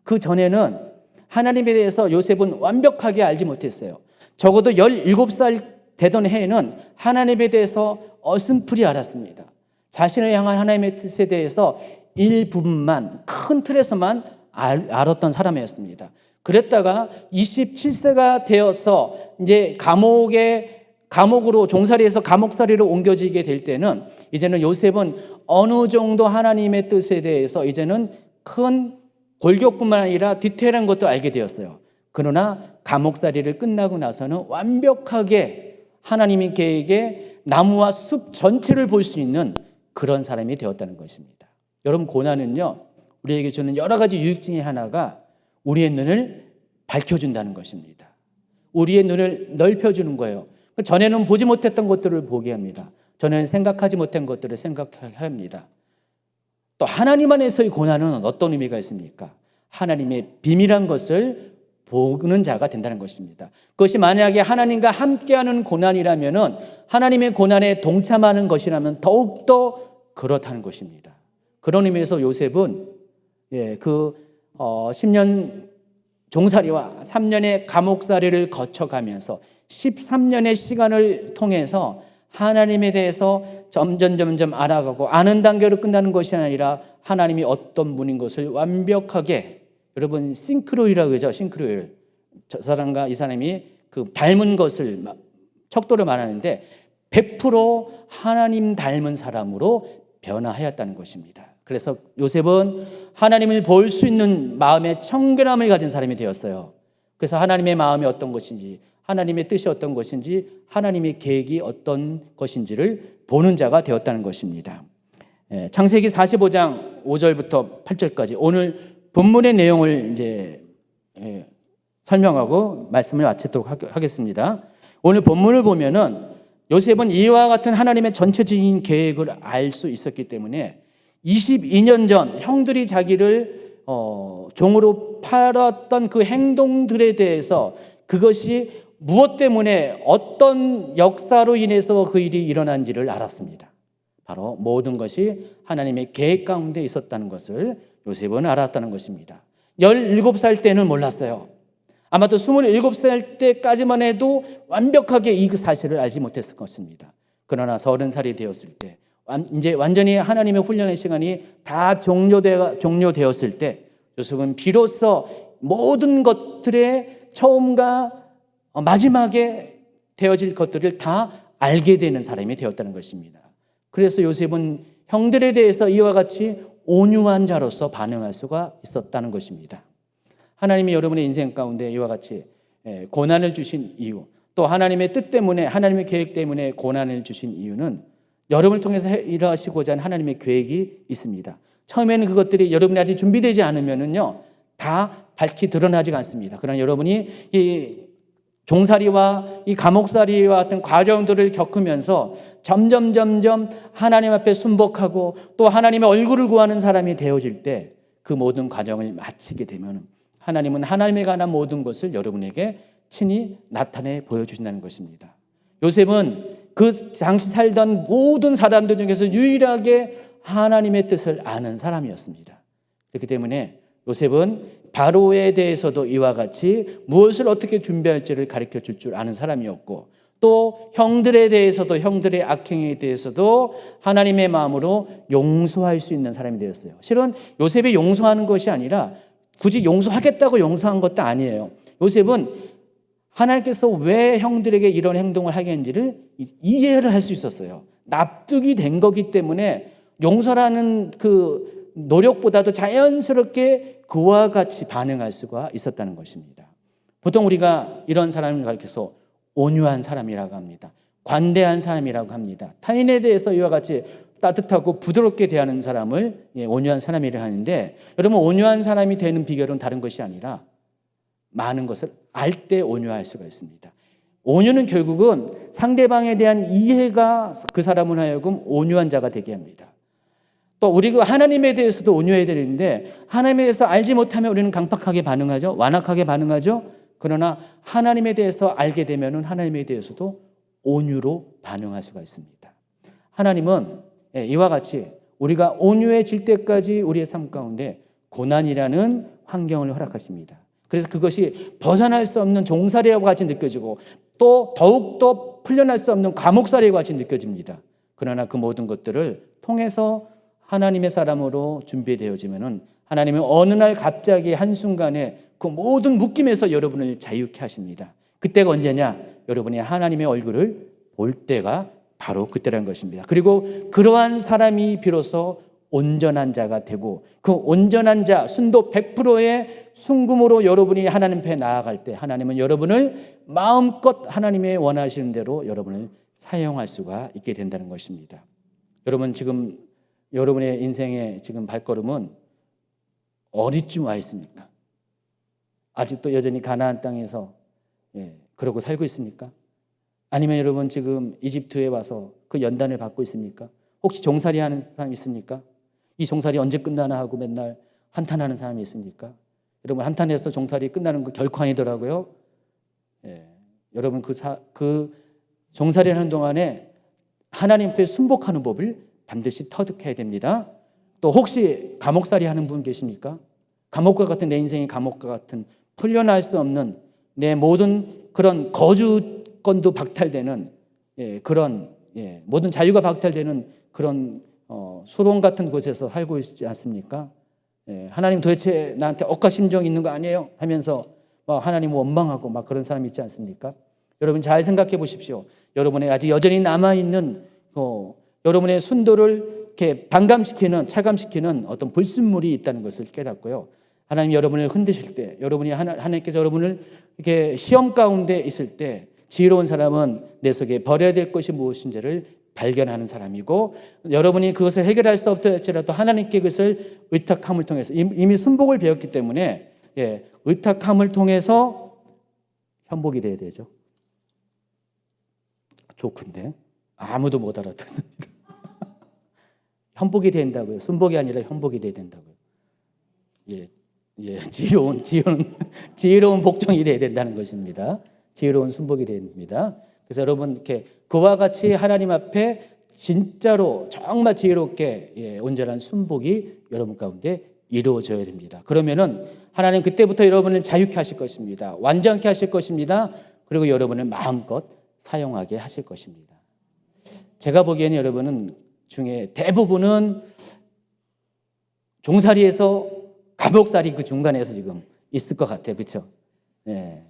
그 전에는 하나님에 대해서 요셉은 완벽하게 알지 못했어요. 적어도 17살 되던 해에는 하나님에 대해서 어슴풀이 알았습니다. 자신을 향한 하나님의 뜻에 대해서 일부분만, 큰 틀에서만 알았던 사람이었습니다. 그랬다가 27세가 되어서 이제 감옥으로 종살이에서 감옥살이로 옮겨지게 될 때는 이제는 요셉은 어느 정도 하나님의 뜻에 대해서 이제는 큰 골격뿐만 아니라 디테일한 것도 알게 되었어요. 그러나 감옥살이를 끝나고 나서는 완벽하게 하나님의 계획에 나무와 숲 전체를 볼 수 있는 그런 사람이 되었다는 것입니다. 여러분, 고난은요, 우리에게 주는 여러 가지 유익 중에 하나가 우리의 눈을 밝혀준다는 것입니다. 우리의 눈을 넓혀주는 거예요. 전에는 보지 못했던 것들을 보게 합니다. 전에는 생각하지 못한 것들을 생각하게 합니다. 또 하나님 안에서의 고난은 어떤 의미가 있습니까? 하나님의 비밀한 것을 보는 자가 된다는 것입니다. 그것이 만약에 하나님과 함께하는 고난이라면, 하나님의 고난에 동참하는 것이라면 더욱더 그렇다는 것입니다. 그런 의미에서 요셉은 10년 종살이와 3년의 감옥살이를 거쳐가면서 13년의 시간을 통해서 하나님에 대해서 점점 알아가고 아는 단계로 끝나는 것이 아니라 하나님이 어떤 분인 것을 완벽하게, 여러분 싱크로율이라고 그러죠. 싱크로율. 저 사람과 이 사람이 그 닮은 것을 척도를 말하는데 100% 하나님 닮은 사람으로 변화하였다는 것입니다. 그래서 요셉은 하나님을 볼 수 있는 마음의 청결함을 가진 사람이 되었어요. 그래서 하나님의 마음이 어떤 것인지, 하나님의 뜻이 어떤 것인지, 하나님의 계획이 어떤 것인지를 보는 자가 되었다는 것입니다. 창세기 45장 5절부터 8절까지 오늘 본문의 내용을 이제 설명하고 말씀을 마치도록 하겠습니다. 오늘 본문을 보면은 요셉은 이와 같은 하나님의 전체적인 계획을 알 수 있었기 때문에 22년 전 형들이 자기를 종으로 팔았던 그 행동들에 대해서 그것이 무엇 때문에 어떤 역사로 인해서 그 일이 일어난지를 알았습니다. 바로 모든 것이 하나님의 계획 가운데 있었다는 것을 요셉은 알았다는 것입니다. 17살 때는 몰랐어요. 아마도 27살 때까지만 해도 완벽하게 이 사실을 알지 못했을 것입니다. 그러나 30살이 되었을 때, 이제 완전히 하나님의 훈련의 시간이 다 종료되었을 때 요셉은 비로소 모든 것들의 처음과 마지막에 되어질 것들을 다 알게 되는 사람이 되었다는 것입니다. 그래서 요셉은 형들에 대해서 이와 같이 온유한 자로서 반응할 수가 있었다는 것입니다. 하나님이 여러분의 인생 가운데 이와 같이 고난을 주신 이유, 또 하나님의 뜻 때문에, 하나님의 계획 때문에 고난을 주신 이유는 여러분을 통해서 일하시고자 하는 하나님의 계획이 있습니다. 처음에는 그것들이 여러분이 아직 준비되지 않으면은요, 다 밝히 드러나지 않습니다. 그러나 여러분이 이 종살이와 이 감옥살이와 같은 과정들을 겪으면서 점점 하나님 앞에 순복하고 또 하나님의 얼굴을 구하는 사람이 되어질 때 그 모든 과정을 마치게 되면 하나님은 하나님에 관한 모든 것을 여러분에게 친히 나타내 보여주신다는 것입니다. 요셉은 그 당시 살던 모든 사람들 중에서 유일하게 하나님의 뜻을 아는 사람이었습니다. 그렇기 때문에 요셉은 바로에 대해서도 이와 같이 무엇을 어떻게 준비할지를 가르쳐 줄 줄 아는 사람이었고, 또 형들에 대해서도, 형들의 악행에 대해서도 하나님의 마음으로 용서할 수 있는 사람이 되었어요. 실은 요셉이 용서하는 것이 아니라 굳이 용서하겠다고 용서한 것도 아니에요. 요셉은 하나님께서 왜 형들에게 이런 행동을 하게 했는지를 이해를 할 수 있었어요. 납득이 된 거기 때문에 용서라는 그 노력보다도 자연스럽게 그와 같이 반응할 수가 있었다는 것입니다. 보통 우리가 이런 사람을 가리켜서 온유한 사람이라고 합니다. 관대한 사람이라고 합니다. 타인에 대해서 이와 같이 따뜻하고 부드럽게 대하는 사람을 온유한 사람이라 하는데, 여러분, 온유한 사람이 되는 비결은 다른 것이 아니라 많은 것을 알 때 온유할 수가 있습니다. 온유는 결국은 상대방에 대한 이해가 그 사람을 하여금 온유한 자가 되게 합니다. 또 우리가 하나님에 대해서도 온유해야 되는데, 하나님에 대해서 알지 못하면 우리는 강팍하게 반응하죠. 완악하게 반응하죠. 그러나 하나님에 대해서 알게 되면 하나님에 대해서도 온유로 반응할 수가 있습니다. 하나님은 이와 같이 우리가 온유해질 때까지 우리의 삶 가운데 고난이라는 환경을 허락하십니다. 그래서 그것이 벗어날 수 없는 종살이와 같이 느껴지고, 또 더욱더 풀려날 수 없는 감옥살이와 같이 느껴집니다. 그러나 그 모든 것들을 통해서 하나님의 사람으로 준비되어지면은 하나님은 어느 날 갑자기 한순간에 그 모든 묶임에서 여러분을 자유케 하십니다. 그때가 언제냐? 여러분이 하나님의 얼굴을 볼 때가 바로 그때라는 것입니다. 그리고 그러한 사람이 비로소 온전한 자가 되고, 그 온전한 자, 순도 100%의 순금으로 여러분이 하나님 앞에 나아갈 때 하나님은 여러분을 마음껏 하나님의 원하시는 대로 여러분을 사용할 수가 있게 된다는 것입니다. 여러분, 지금 여러분의 인생의 지금 발걸음은 어디쯤 와 있습니까? 아직도 여전히 가나안 땅에서 그러고 살고 있습니까? 아니면 여러분 지금 이집트에 와서 그 연단을 받고 있습니까? 혹시 종살이 하는 사람이 있습니까? 이 종살이 언제 끝나나 하고 맨날 한탄하는 사람이 있습니까? 여러분, 한탄해서 종살이 끝나는 거 결코 아니더라고요. 여러분 그 종살이 하는 동안에 하나님 앞에 순복하는 법을 반드시 터득해야 됩니다. 또 혹시 감옥살이 하는 분 계십니까? 감옥과 같은, 내 인생이 감옥과 같은 풀려날 수 없는 내 모든 그런 거주권도 박탈되는 그런 모든 자유가 박탈되는 그런 수롱 같은 곳에서 살고 있지 않습니까? 하나님 도대체 나한테 억가심정 있는 거 아니에요? 하면서 하나님 원망하고 막 그런 사람 있지 않습니까? 여러분 잘 생각해 보십시오. 여러분의 아직 여전히 남아있는 여러분의 순도를 이렇게 반감시키는, 차감시키는 어떤 불순물이 있다는 것을 깨닫고요. 하나님 여러분을 흔드실 때, 하나님께서 여러분을 이렇게 시험 가운데 있을 때, 지혜로운 사람은 내 속에 버려야 될 것이 무엇인지를 발견하는 사람이고, 여러분이 그것을 해결할 수 없을지라도 하나님께 그것을 의탁함을 통해서 이미 순복을 배웠기 때문에 의탁함을 통해서 현복이 돼야 되죠. 좋군데 아무도 못 알아듣습니다. 현복이 된다고요. 순복이 아니라 현복이 돼야 된다고요. 예, 지혜로운 복종이 돼야 된다는 것입니다. 지혜로운 순복이 돼야 됩니다. 그래서 여러분 이렇게 그와 같이 하나님 앞에 진짜로 정말 지혜롭게 온전한 순복이 여러분 가운데 이루어져야 됩니다. 그러면은 하나님 그때부터 여러분을 자유케 하실 것입니다. 완전케 하실 것입니다. 그리고 여러분을 마음껏 사용하게 하실 것입니다. 제가 보기에는 여러분은 중에 대부분은 종살이에서 감옥살이 그 중간에서 지금 있을 것 같아요. 그렇죠? 네.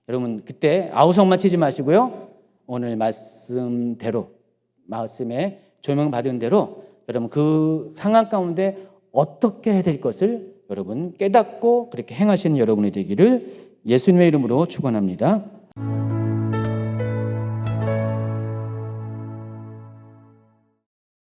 여러분 그때 아우성만 치지 마시고요. 오늘 말씀에 조명받은 대로 여러분 그 상황 가운데 어떻게 해야 될 것을 여러분 깨닫고 그렇게 행하시는 여러분이 되기를 예수님의 이름으로 축원합니다.